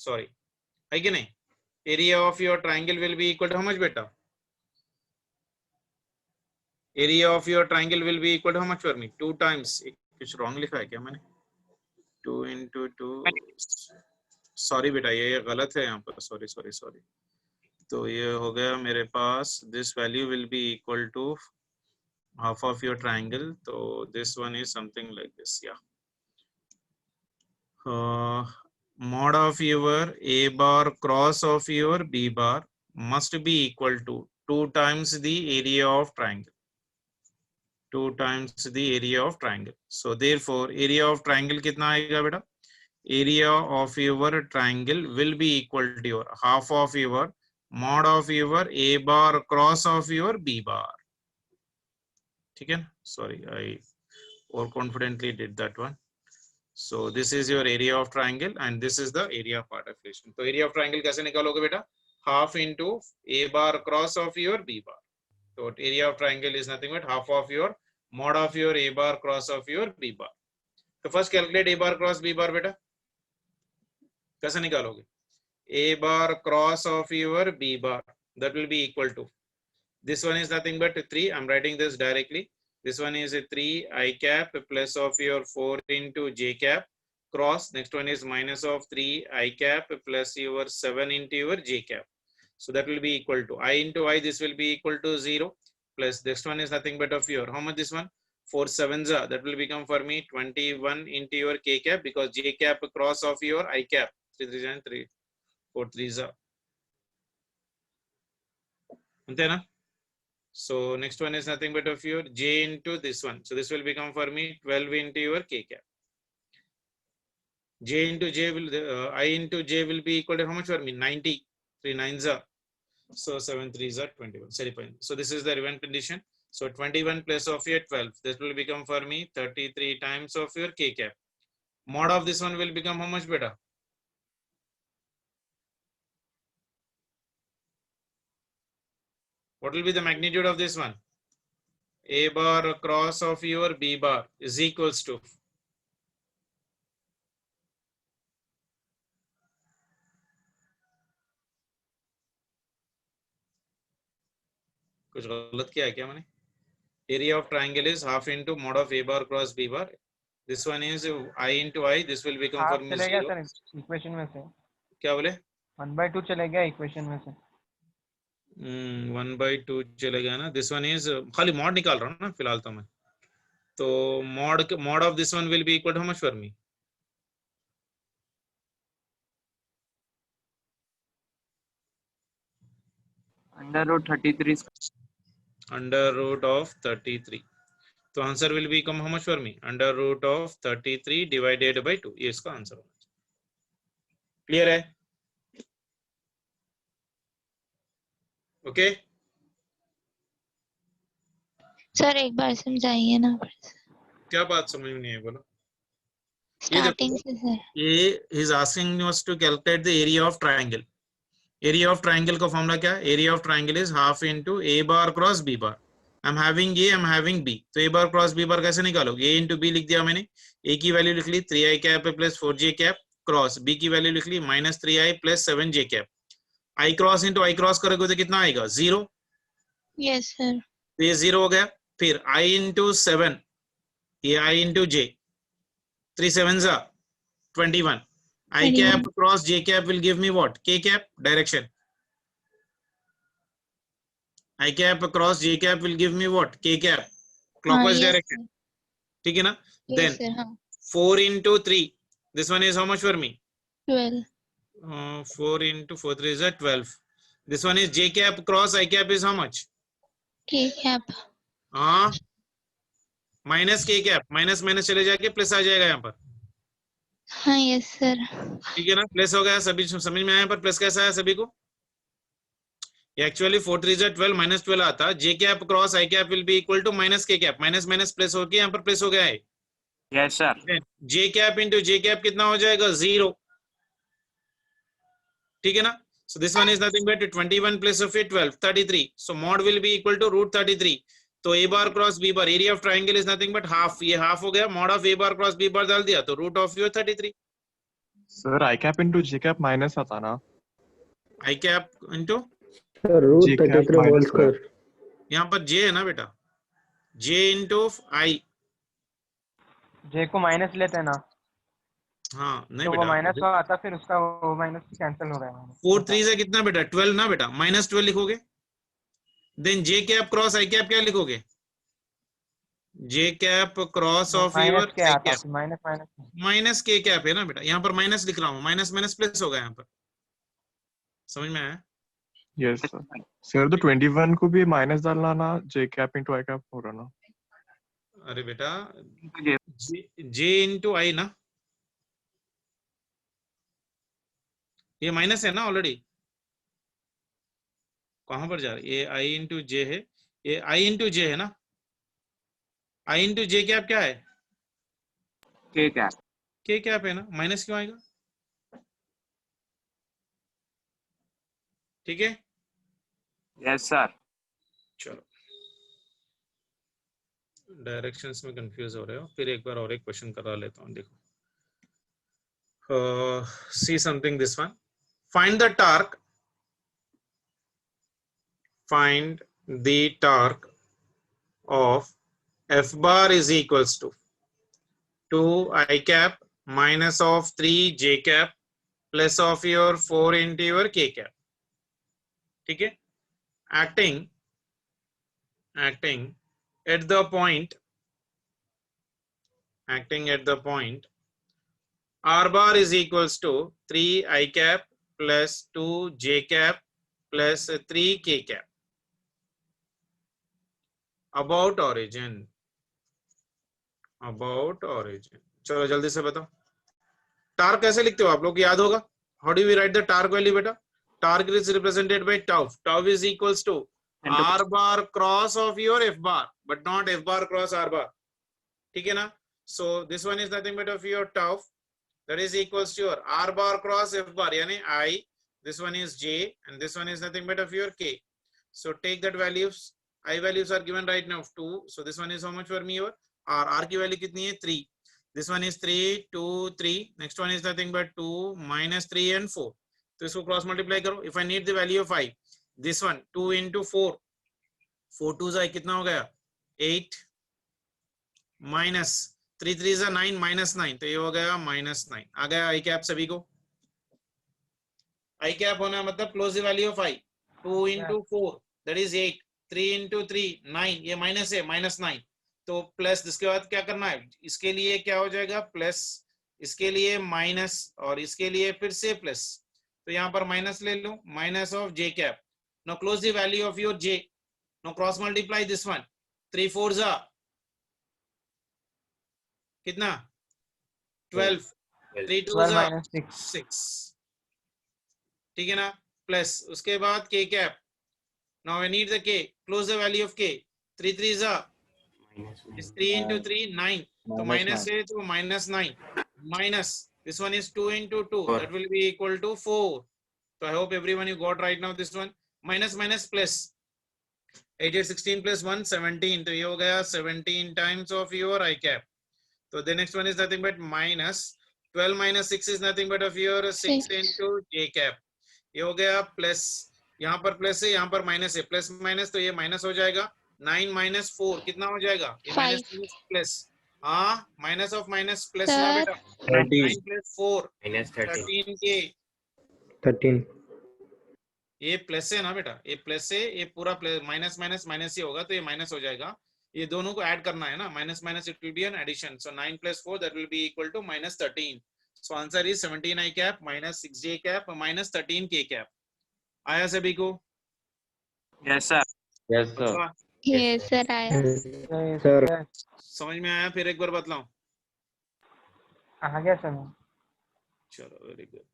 sorry है कि नहीं area of your triangle will be equal to how much beta area of your triangle will be equal to how much for me 2 times कुछ wrong लिखा है क्या मैंने 2 into 2 sorry बेटा ये गलत है यहाँ पर सॉरी तो ये हो गया मेरे पास this value will be equal to half of your triangle so this one is something like this yeah mod of your a bar cross of your b bar must be equal to 2 times the area of triangle 2 times the area of triangle so therefore area of triangle कितना आएगा बेटा area of your triangle will be equal to your half of your mod of your a bar cross of your b bar ठीक है ना sorry I overconfidently did that one so this is your area of triangle and this is the area part of relation तो area of triangle कैसे निकालोगे बेटा half into a bar cross of your b bar so area of triangle is nothing but half of your mod of your a bar cross of your b bar तो first calculate a bar cross b bar बेटा कैसे निकालोगे a bar cross of your b bar that will be equal to this one is nothing but 3 I'm writing this directly this one is a 3 I cap plus of your 4 into j cap cross next one is minus of 3 I cap plus your 7 into your j cap so that will be equal to I into I this will be equal to 0 plus next one is nothing but of your how much this one 4 7s are that will become for me 21 into your k cap because j cap cross of your I cap 3 3 and 3 4 3s are अंते ना so next one is nothing but of your j into this one so this will become for me 12 into your k cap j into j will I into j will be equal to how much for me 90 3 9s are so 7 3s are 21 sorry fine so this is the event condition so 21 plus of your 12 this will become for me 33 times of your k cap mod of this one will become how much better what will be the magnitude of this one a bar cross of your b bar is equals to कुछ गलत किया है क्या मैंने area of triangle is half into mod of a bar cross b bar this one is I into I this will become for me चलेगा 0 sir equation में से क्या बोले 1/2 चलेगा इक्वेशन में से 1/2 चलेगा ना दिस वन इज खाली मॉड निकाल रहा हूँ ना फिलहाल तो मैं तो mod of this one will be equal to how much for me? Under root 33 Under root of 33. तो answer will become how much for me? Under root of 33 divided by 2. ये इसका आंसर होगा. क्लियर है? Okay sir एक बार समझाइए ना क्या बात समझ में नहीं है बोलो. स्टार्टिंग से सर. ये is asking us to calculate the area of triangle. Area of triangle का फॉर्मूला क्या है? Area of triangle is half into a bar cross b bar. I'm having a, I'm having b. तो a bar cross b bar कैसे निकालोगे? a into b लिख दिया मैंने. a की वैल्यू लिख ली 3i cap plus 4j cap cross b की value लिख ली -3i plus 7j cap. i cross into i cross करोगे तो कितना आएगा? 0. Yes sir. तो ये 0 हो गया. फिर i into 7, ये i into j, 3 7s are 21. I cap cross j cap will give me what? K cap direction. I cap cross j cap will give me what? K cap clockwise direction. ठीक है ना? Then 4 into 3. This one is how much for me? 12. 4 into 4 3 is 12. This one is j cap cross I cap is how much? K cap. हाँ minus k cap. Minus minus चले जाके plus आ जाएगा यहाँ पर. हाँ यस सर. ठीक है ना? प्लस हो गया. सभी समझ में आया? पर प्लस कैसा है सभी को? एक्चुअली 4 3 12 माइनस 12 आता. J cap cross I cap will be equal to minus के कैप. माइनस माइनस प्लस होके यहाँ पर प्लस हो गया है. Yes sir. J cap into J cap कितना हो जाएगा? 0. ठीक है ना? So this one is nothing but 21 plus of 12 33. So mod will be equal to root 33. तो A bar cross B bar area of triangle is nothing but half. ये half हो गया. Mod of a bar cross B bar डाल दिया तो root of your 33. Sir i cap into j cap minus आता ना. I cap into root 33 whole square. यहाँ पर जे है ना बेटा. जे इनटू आई. जे को माइनस लेते हैं ना हाँ नहीं तो वो बेटा. माइनस का आता फिर उसका वो माइनस कैंसिल हो रहा है. 4 3 से कितना बेटा? 12 ना बेटा. -12 लिखोगे. देन जे कैप क्रॉस आई कैप क्या लिखोगे? J cap cross of your minus k आता है माइनस माइनस. माइनस के कैप है ना बेटा. यहाँ पर माइनस लिख रहा हूँ. माइनस माइनस प्लस होगा यहाँ पर. समझ में आया? Yes sir. सर तो 21 को भी माइनस डालना ना. जे कैप इनटू आई कैप हो रहा ना. अरे बेटा जे इंटू आई ना. ये माइनस है ना ऑलरेडी. कहां पर जा रहा है? ये आई इंटू जे है. ये आई इंटू जे है ना. आई इंटू जे कैप क्या है? के कैप. के कैप है ना. माइनस क्यों आएगा? ठीक है. Yes sir. चलो डायरेक्शंस में कंफ्यूज हो रहे हो. फिर एक बार और एक क्वेश्चन करा लेता हूँ. देखो see something this one. Find the torque. Find the torque of F bar is equals to 2 I cap minus of 3 J cap plus of your 4 into your K cap. ठीक है. Acting at the point R bar is equals to 3 I cap plus 2 J cap plus 3 K cap. About origin. चलो जल्दी से बताओ. Torque कैसे लिखते हो आप लोग? याद होगा. How do we write the torque value बेटा? Torque is represented by tau. Tau is equals to r bar cross of your f bar but not f bar cross r bar. ठीक है ना? So this one is nothing but of your tau that is equals to your r bar cross f bar यानी i. This one is j and this one is nothing but of your k. So take that values. I values are given right now 2. So this one is how much for me? Your R की value कितनी है? 3. This one is 3 2 3. Next one is nothing but 2 minus 3 and 4. तो इसको cross multiply करो. If I need the value of I, this one 2 into 4. 4 2s are कितना हो गया? 8 minus 3 3s are 9 minus 9. तो ये हो गया -9. आ गया I cap सभी को. I cap होना मतलब close the value of I. 2 into 4 that is 8. 3 into 3 9. ये माइनस है -9. तो प्लस, इसके बाद क्या करना है, इसके लिए क्या हो जाएगा प्लस, इसके लिए माइनस, और इसके लिए फिर से प्लस। तो यहाँ पर माइनस ले लो, minus of j cap. Now close the value of your j, now cross multiply this one, 3 4 जा कितना 12, 3 2 12 जा minus 6. 6, ठीक है ना, प्लस उसके बाद के cap. Now I need the के, क्लोज द वैल्यू ऑफ के, 3 3 जा, 3 into 3 9, तो माइनस है तो minus 9, minus this one is 2 into 2, that will be equal to 4. So I hope everyone you got right now this one, minus minus plus, 8 8 16 plus 1 17, तो ये हो गया 17 times of your I cap. So the next one is nothing but minus 12 minus 6 is nothing but of your 6 into j cap. ये हो गया plus, यहाँ पर plus है यहाँ पर माइनस है, प्लस माइनस तो ये माइनस हो जाएगा, 9 minus 4 कितना हो जाएगा, ये माइनस प्लस, हाँ माइनस ऑफ माइनस प्लस ना बेटा, 9 plus 4 13 के, 13 ये प्लस है ना बेटा, ये प्लस है, ये पूरा प्लस, माइनस माइनस माइनस ही होगा तो ये माइनस हो जाएगा, ये दोनों को ऐड करना है ना, minus minus it will be an addition, so 9 plus 4 that will be equal to minus 13. So answer is 17 I cap minus 6 j cap minus 13 k cap. आया सभी को? Yes, sir. Yes, sir. Yes, sir. आया. Yes, Sir. yes. समझ में आया? फिर एक बार बतलाऊं? आ गया समझ. चलो वेरी गुड.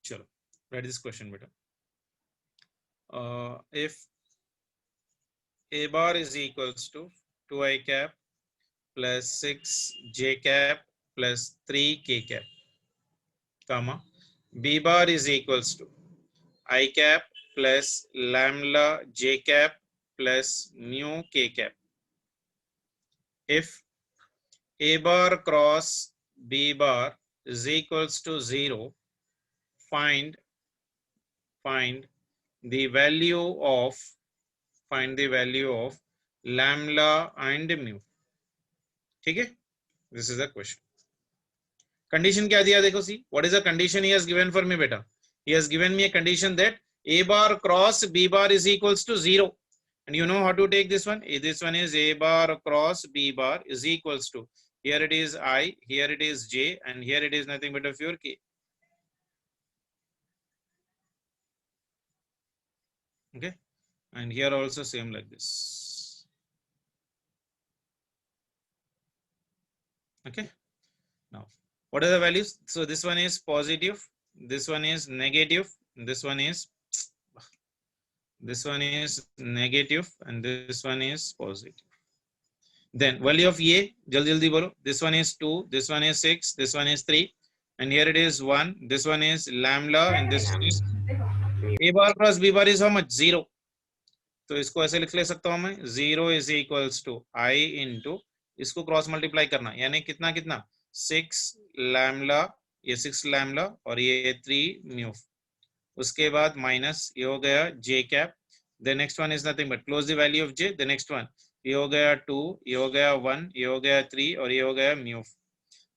चलो write this question beta. If a bar is equals to 2i cap plus 6 j cap plus 3 k cap, comma b bar is equals to I cap plus lambda j cap plus mu k cap. If a bar cross b bar is equals to 0, find the value of lambda and mu. ठीक है, this is the question. Condition क्या दिया देखो, see what is the condition he has given for me beta. He has given me a condition that a bar cross b bar is equals to 0, and you know how to take this one. This one is a bar cross b bar is equals to, here it is I, here it is j, and here it is nothing but of your k. Okay, and here also same like this. Okay, now what are the values? So this one is positive, this one is negative, this one is negative, and this one is positive. Then value of a, jaldi jaldi bolo. This one is 2, this one is 6, this one is 3, and here it is 1, this one is lambda, and this one is a bar cross b bar is how much? 0. तो इसको ऐसे लिख ले सकता हूं मैं, 0 is equals to I into, इसको cross multiply करना, यानी कितना कितना 6 लैम्बडा, ये 6 लैम्बडा और ये 3 म्यू, उसके बाद माइनस ये हो गया j cap, the next one is nothing but close the value of j, the next one ये हो गया 2, ये हो गया 1, ये हो गया 3 और ये हो गया mu,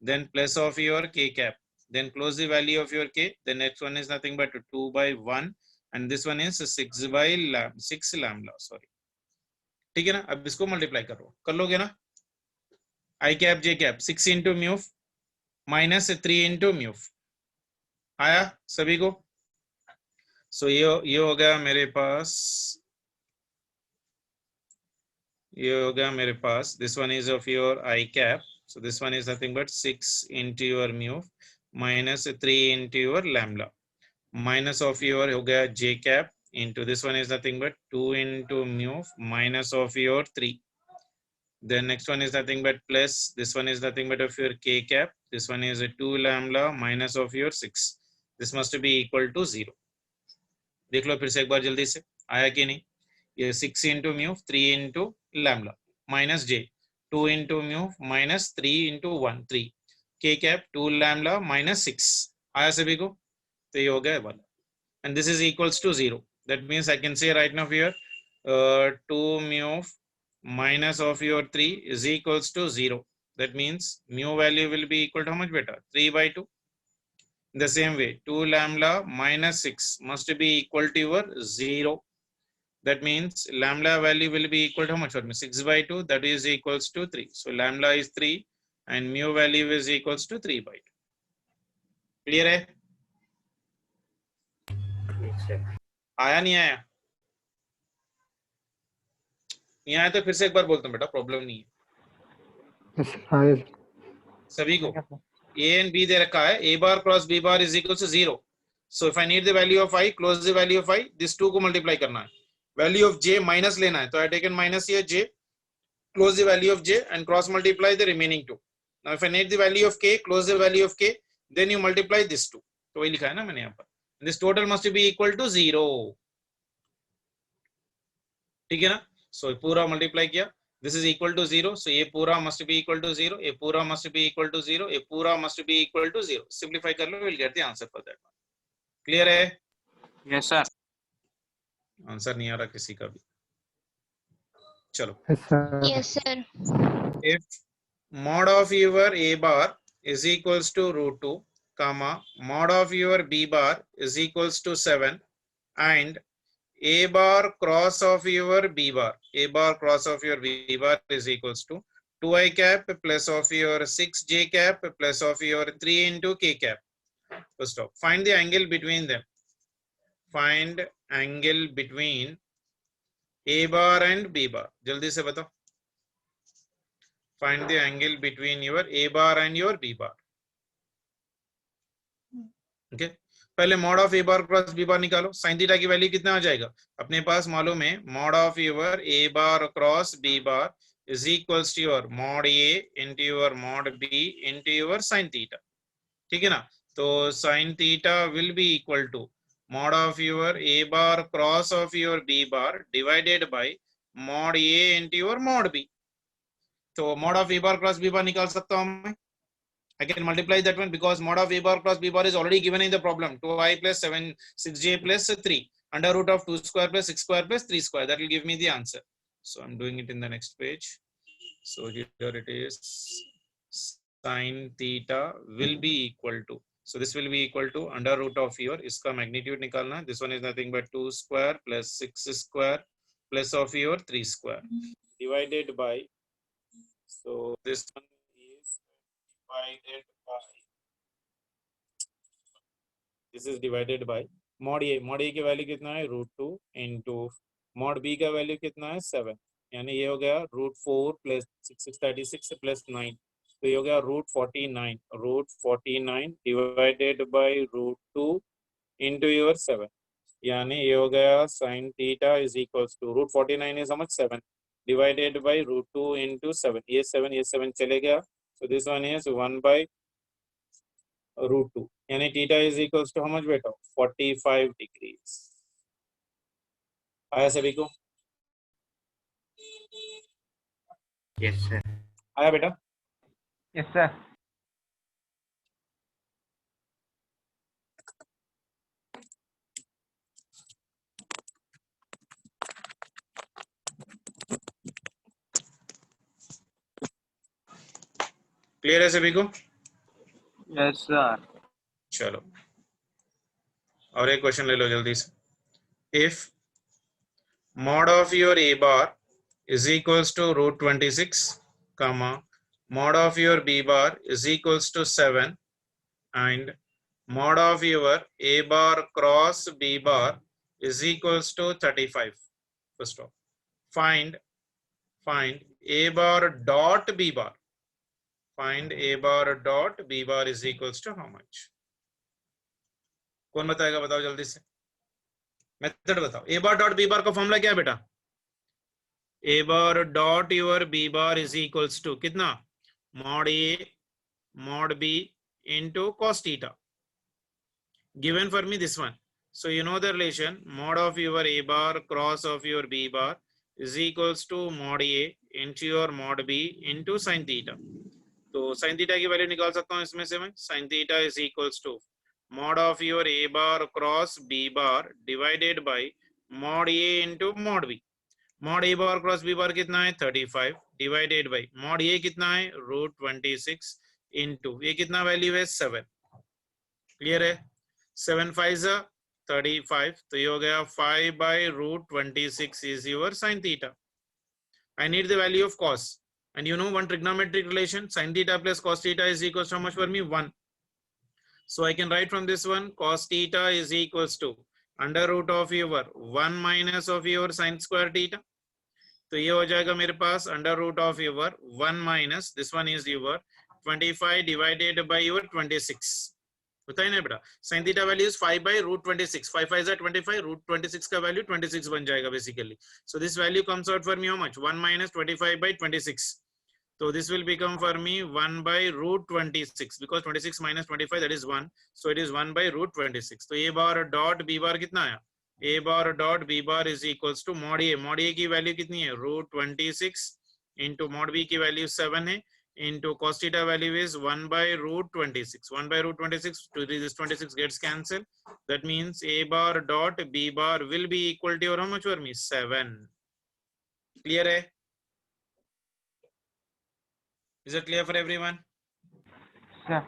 then plus of your k cap, then close the value of your k, the next one is nothing but 2 by 1, and this one is 6 by 6 lambda, sorry. ठीक है ना, अब इसको मल्टीप्लाई करो, कर लोगे ना, I cap j cap 6 into mu minus 3 into mu, आया सभी को? सो ये हो गया मेरे पास, ये हो गया मेरे पास, this one is of your I cap, so this one is nothing but 6 into your mu minus 3 into your lambda, minus of your हो गया j cap into this one is nothing but 2 into mu minus of your 3, then next one is nothing but plus, this one is nothing but of your k cap, this one is a 2 lambda minus of your 6, this must be equal to 0. देख लो फिर से एक बार जल्दी से, आया कि नहीं? ये 6 into mu 3 into lambda minus j 2 into mu minus 3 into 1 3 k cap 2 lambda minus 6 आया सभी को? तो ये हो गया 1 and this is equals to 0. That means I can say right now here 2 mu minus of your 3 is equals to 0. That means mu value will be equal to how much beta? 3 by 2. In the same way 2 lambda minus 6 must be equal to your 0. That means lambda value will be equal to how much for me? 6 by 2, that is equals to 3. So lambda is 3 and mu value is equals to 3 by 2. Clear है? आया नहीं आया? नहीं आया तो फिर से एक बार बोलता हूँ बेटा, प्रॉब्लम नहीं है सभी को. A and B दे रखा है, A bar cross B bar is equals to 0. So if I need the value of I, close the value of I, this 2 को multiply करना है. Value of J minus लेना है, तो I taken minus here J, close the value of J and cross multiply the remaining 2. Now if I need the value of K, close the value of K, then you multiply this 2. तो वही लिखा है ना मैंने यहाँ पर. This total must be equal to 0. ठीक है ना? So पूरा multiply किया. This is equal to 0. So ये पूरा must be equal to 0. ये पूरा must be equal to 0. ये पूरा must be equal to 0. Simplify कर लो, we'll get the answer for that one. Clear है? Yes, sir. आंसर नहीं आ रहा किसी का भी. चलो. Yes, sir. If mod of your A bar is equals to root 2, comma, mod of your B bar is equals to 7 and A bar cross of your B bar, A bar cross of your B bar is equals to 2I cap plus of your 6J cap plus of your 3 into K cap. First stop. Find the angle between them. Find angle between A bar and B bar. जल्दी से बताओ. Find the angle between your A bar and your B bar. Okay. पहले mod of A bar cross B bar निकालो. sin theta की value कितना आ जाएगा? अपने पास मालूम है mod of your A bar cross B bar is equals to your mod A into your mod B into your sin theta. ठीक है ना? तो sin theta will be equal to mod of your A bar cross of your B bar divided by mod A into your mod B. तो mod of A bar cross B bar निकाल सकता हूँ मैं. I can multiply that one because mod of A bar cross B bar is already given in the problem. 2I plus 7, 6J plus 3. Under root of 2 square plus 6 square plus 3 square. That will give me the answer. So I'm doing it in the next page. So here it is. Sin theta will be equal to. So this will be equal to under root of your. इसका magnitude निकालना. This one is nothing but 2 square plus 6 square plus of your 3 square. Divided by. So this one is divided by, this is divided by mod A. mod A की value कितना है? √2 into mod B का value कितना है? 7. यानी ये हो गया √4 plus 636 plus 9. तो ये हो गया √49. √49 divided by √2 into your 7. यानी ये हो गया sin theta is equals to √49 is how much? 7 divided by √2 into 7. ये 7 चले गया. So this one is 1 by √2. यानी theta is equals to how much बेटा? 45 degrees. आया सभी को? Yes, sir. आया बेटा? Yes, sir. क्लियर है सभी को? Yes, sir. चलो और एक क्वेश्चन ले लो जल्दी से. If mod of your A bar is equals to √26, comma, mod of your B bar is equals to 7 and mod of your A bar cross B bar is equals to 35. First off, find A bar dot B bar. Find A bar dot B bar is equals to how much? कौन बताएगा? बताओ जल्दी से. Method बताओ. A bar dot B bar का formula क्या है बेटा? A bar dot your B bar is equals to कितना? mod A mod B into cos theta. Given for me this one. So you know the relation mod of your A bar cross of your B bar is equals to mod A into your mod B into sin theta. तो sin theta की value निकाल सकता हूँ इसमें से मैं. Sin theta is equals to mod of your A bar cross B bar divided by mod A into mod B. mod A bar cross B bar कितना है 35 divided by mod A कितना है √26 into ये कितना value है 7. Clear है. 7 5 35 तो ये हो गया 5 by √26 is your sin theta. I need the value of cos. And you know one trigonometric relation, sin theta plus cos theta is equals to how much for me? 1. So I can write from this one, cos theta is equals to under root of your 1 minus of your sin square theta. तो ये हो जाएगा मेरे पास under root of your 1 minus, this one is your 25 divided by your 26. होता है ना बेटा. sin theta value is 5 by √26. 5 5 is 25. √26 का value 26 बन जाएगा basically. So this value comes out for me how much? 1 minus 25 by 26. So this will become for me 1 by √26 because 26 minus 25 that is 1. So it is 1 by √26. तो A bar dot B bar कितना आया? A bar dot B bar is equals to mod A. Mod A की value कितनी है? √26 into mod B की value 7 है. Into cos theta value is 1 by √26. 1 by √26 to this 26 gets cancelled. That means A bar dot B bar will be equal to how much for me? 7. Clear है? Is it clear for everyone? Sir.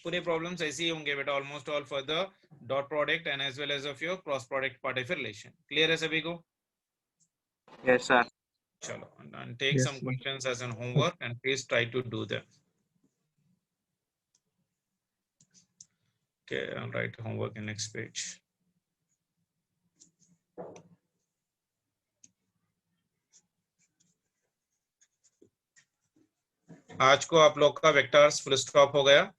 पूरे problems ऐसे ही होंगे बेटा almost all for the dot product and as well as of your cross product part of relation. Clear है सभी को? Yes, sir. चलो and take Yes, some sir. questions as an homework and please try to do them. Okay, I'll write homework in next page. आज को आप लोग का vectors full stop हो गया.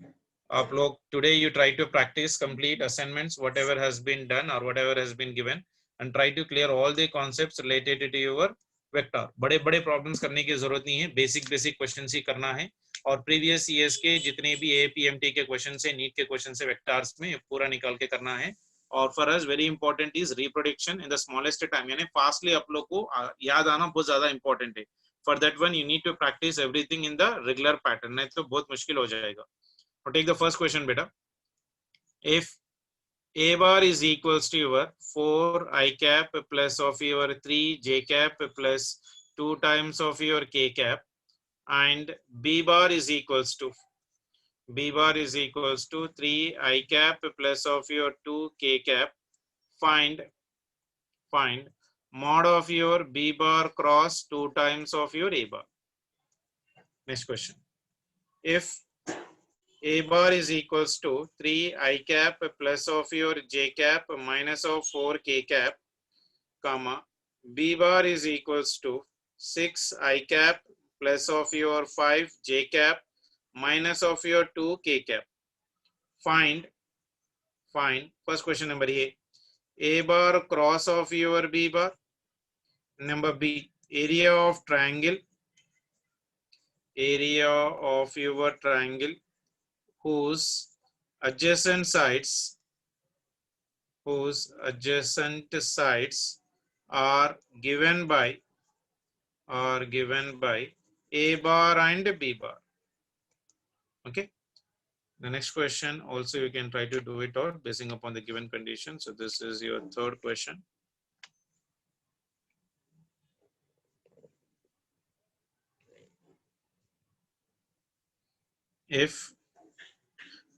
आप लोग today you try to practice complete assignments whatever has been done or whatever has been given and try to clear all the concepts related to your vector. बड़े बड़े प्रॉब्लम्स करने की जरूरत नहीं है, बेसिक बेसिक क्वेश्चंस ही करना है और प्रीवियस ईयर्स के जितने भी एपीएमटी के क्वेश्चन से नीट के क्वेश्चन से वेक्टर्स में पूरा निकाल के करना है. और for us very important is reproduction in the smallest time, यानी फास्टली आप लोग को याद आना बहुत ज्यादा इंपॉर्टेंट है. For that one you need to practice everything in the regular pattern, नहीं तो बहुत मुश्किल हो जाएगा. टेक द फर्स्ट क्वेश्चन बेटा. If A bar is equals to your 4 I cap plus of your 3 J cap plus 2 times of your K cap and B bar is equals to 3 I cap plus of your 2 K cap. Find mod of your B bar cross 2 times of your A bar. Next question. If A bar is equals to 3 I cap plus of your J cap minus of 4 K cap, comma, B bar is equals to 6 I cap plus of your 5 J cap minus of your 2 K cap. Find, first question number A bar cross of your B bar. Number B, area of triangle, whose adjacent sides are given by A bar and B bar. Okay. The next question also you can try to do it out basing upon the given condition. So this is your third question. If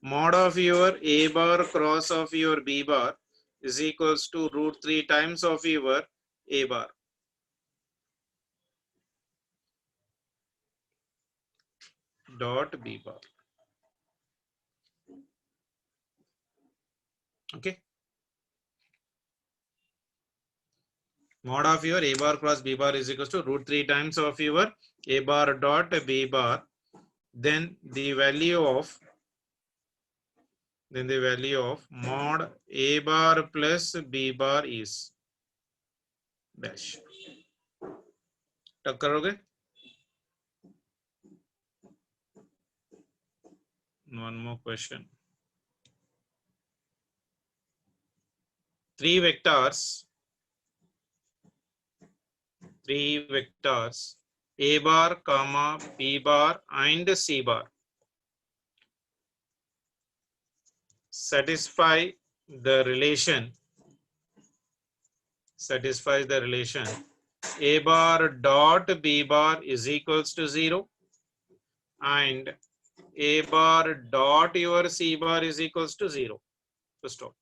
mod of your A bar cross of your B bar is equals to √3 times of your A bar. Dot B bar. Okay. Mod of your A bar cross B bar is equals to √3 times of your A bar dot B bar. Then the value of mod A bar plus B bar is dash. टक करोगे? One more question. three vectors A bar comma B bar and C bar satisfy the relation A bar dot B bar is equals to 0 and A bar dot your C bar is equals to 0. So stop.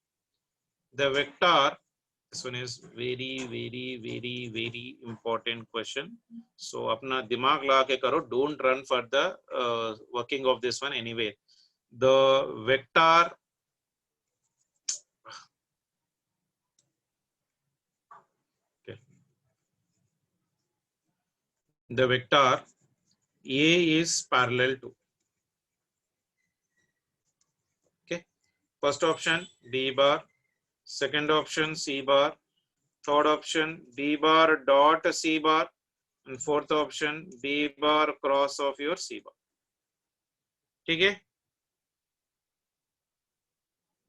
The vector, this one is very important question. So अपना दिमाग लगा के करो. Don't run for the working of this one anyway. The vector A is parallel to. Okay. First option B bar, second option C bar, third option B bar dot C bar, and fourth option B bar cross of your C bar. ठीक है?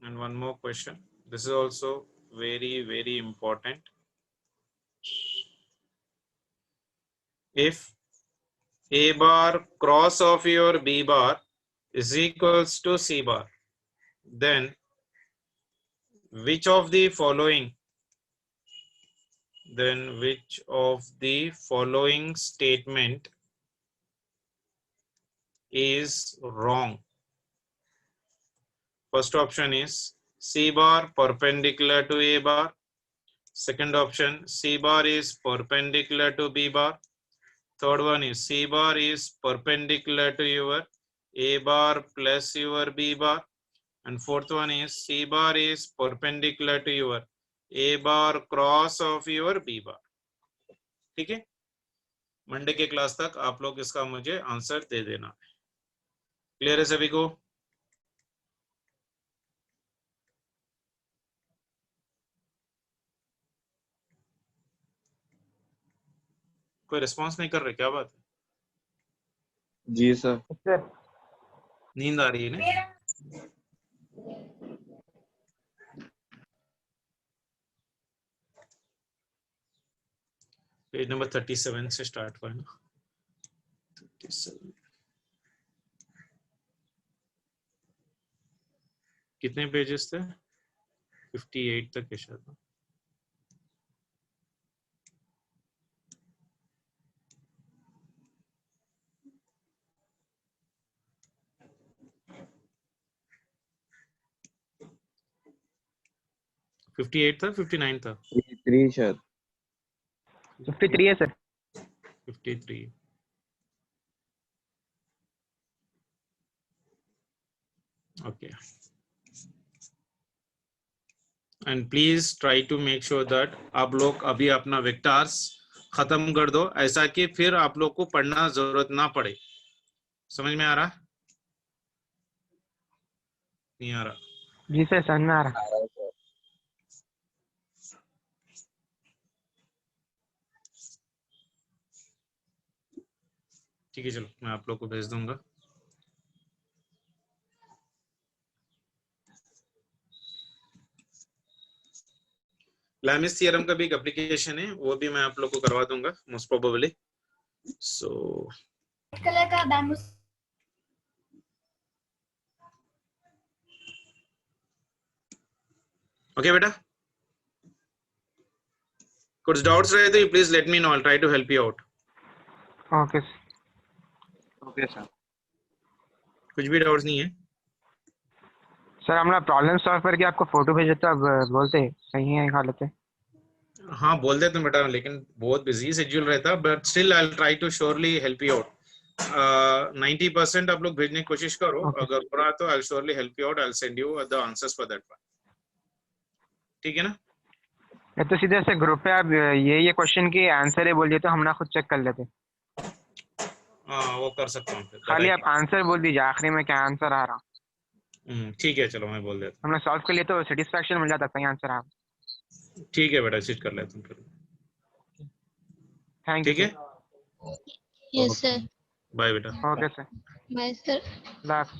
And one more question. This is also very important. If A bar cross of your B bar is equals to C bar, then which of the following statement is wrong? First option is C bar perpendicular to A bar. Second option, C bar is perpendicular to B bar. Third one is C bar is perpendicular to your A bar plus your B bar. And fourth one is C bar is perpendicular to your A bar cross of your B bar. ठीक है? Monday के class तक आप लोग इसका मुझे answer दे देना. Clear है सभी को? कोई रिस्पांस नहीं कर रहे, क्या बात है? जी सर. सर नींद आ रही है ना? पेज नंबर 37 से स्टार्ट हुआ है ना? 37 कितने पेजेस थे? 58 तक है शायद. था 59 था 3 शायद. 53 है sir. 53. Okay. And please try to make sure that आप लोग अभी अपना वेक्टर्स खत्म कर दो, ऐसा कि फिर आप लोग को पढ़ना जरूरत ना पड़े. समझ में आ रहा? नहीं आ रहा? जी सर समझ में आ रहा. ठीक है, चलो मैं आप लोग को भेज दूंगा. लैमिस थ्योरम का भी एक एप्लीकेशन है, वो भी मैं आप लोग को करवा दूंगा मोस्ट प्रोबेबली. सो कलर का बैम्बू. ओके बेटा, कुछ डाउट्स रहे तो please let me know, I will try to help you out. Okay okay sir. कुछ भी डाउट्स नहीं है? सर हम लोग प्रॉब्लम सॉल्व करके आपको फोटो भेज देते, अब बोलते सही है खा लेते. हाँ बोल देते बेटा, लेकिन बहुत बिजी शेड्यूल रहता, but still I will try to surely help you out. 90% आप लोग भेजने की कोशिश करो. Okay. अगर हो रहा तो I will surely help you out. I will send you the answers for that one. ठीक है ना? ये तो सीधे से ग्रुप पे आप ये क्वेश्चन के आंसर है बोलिए तो हम ना खुद चेक कर लेते. हाँ वो कर सकता हूँ फिर. खाली आप आंसर बोल दीजिए आखिरी में क्या आंसर आ रहा. ठीक है, चलो मैं बोल देता हमने सॉल्व कर लिया तो सेटिस्फैक्शन मिल जाता सही आंसर आप. हूँ. ठीक है बेटा, चीट कर लेता हूँ फिर. Thank you. ठीक है, यस सर. बाय बेटा. Okay sir. Bye sir. Last.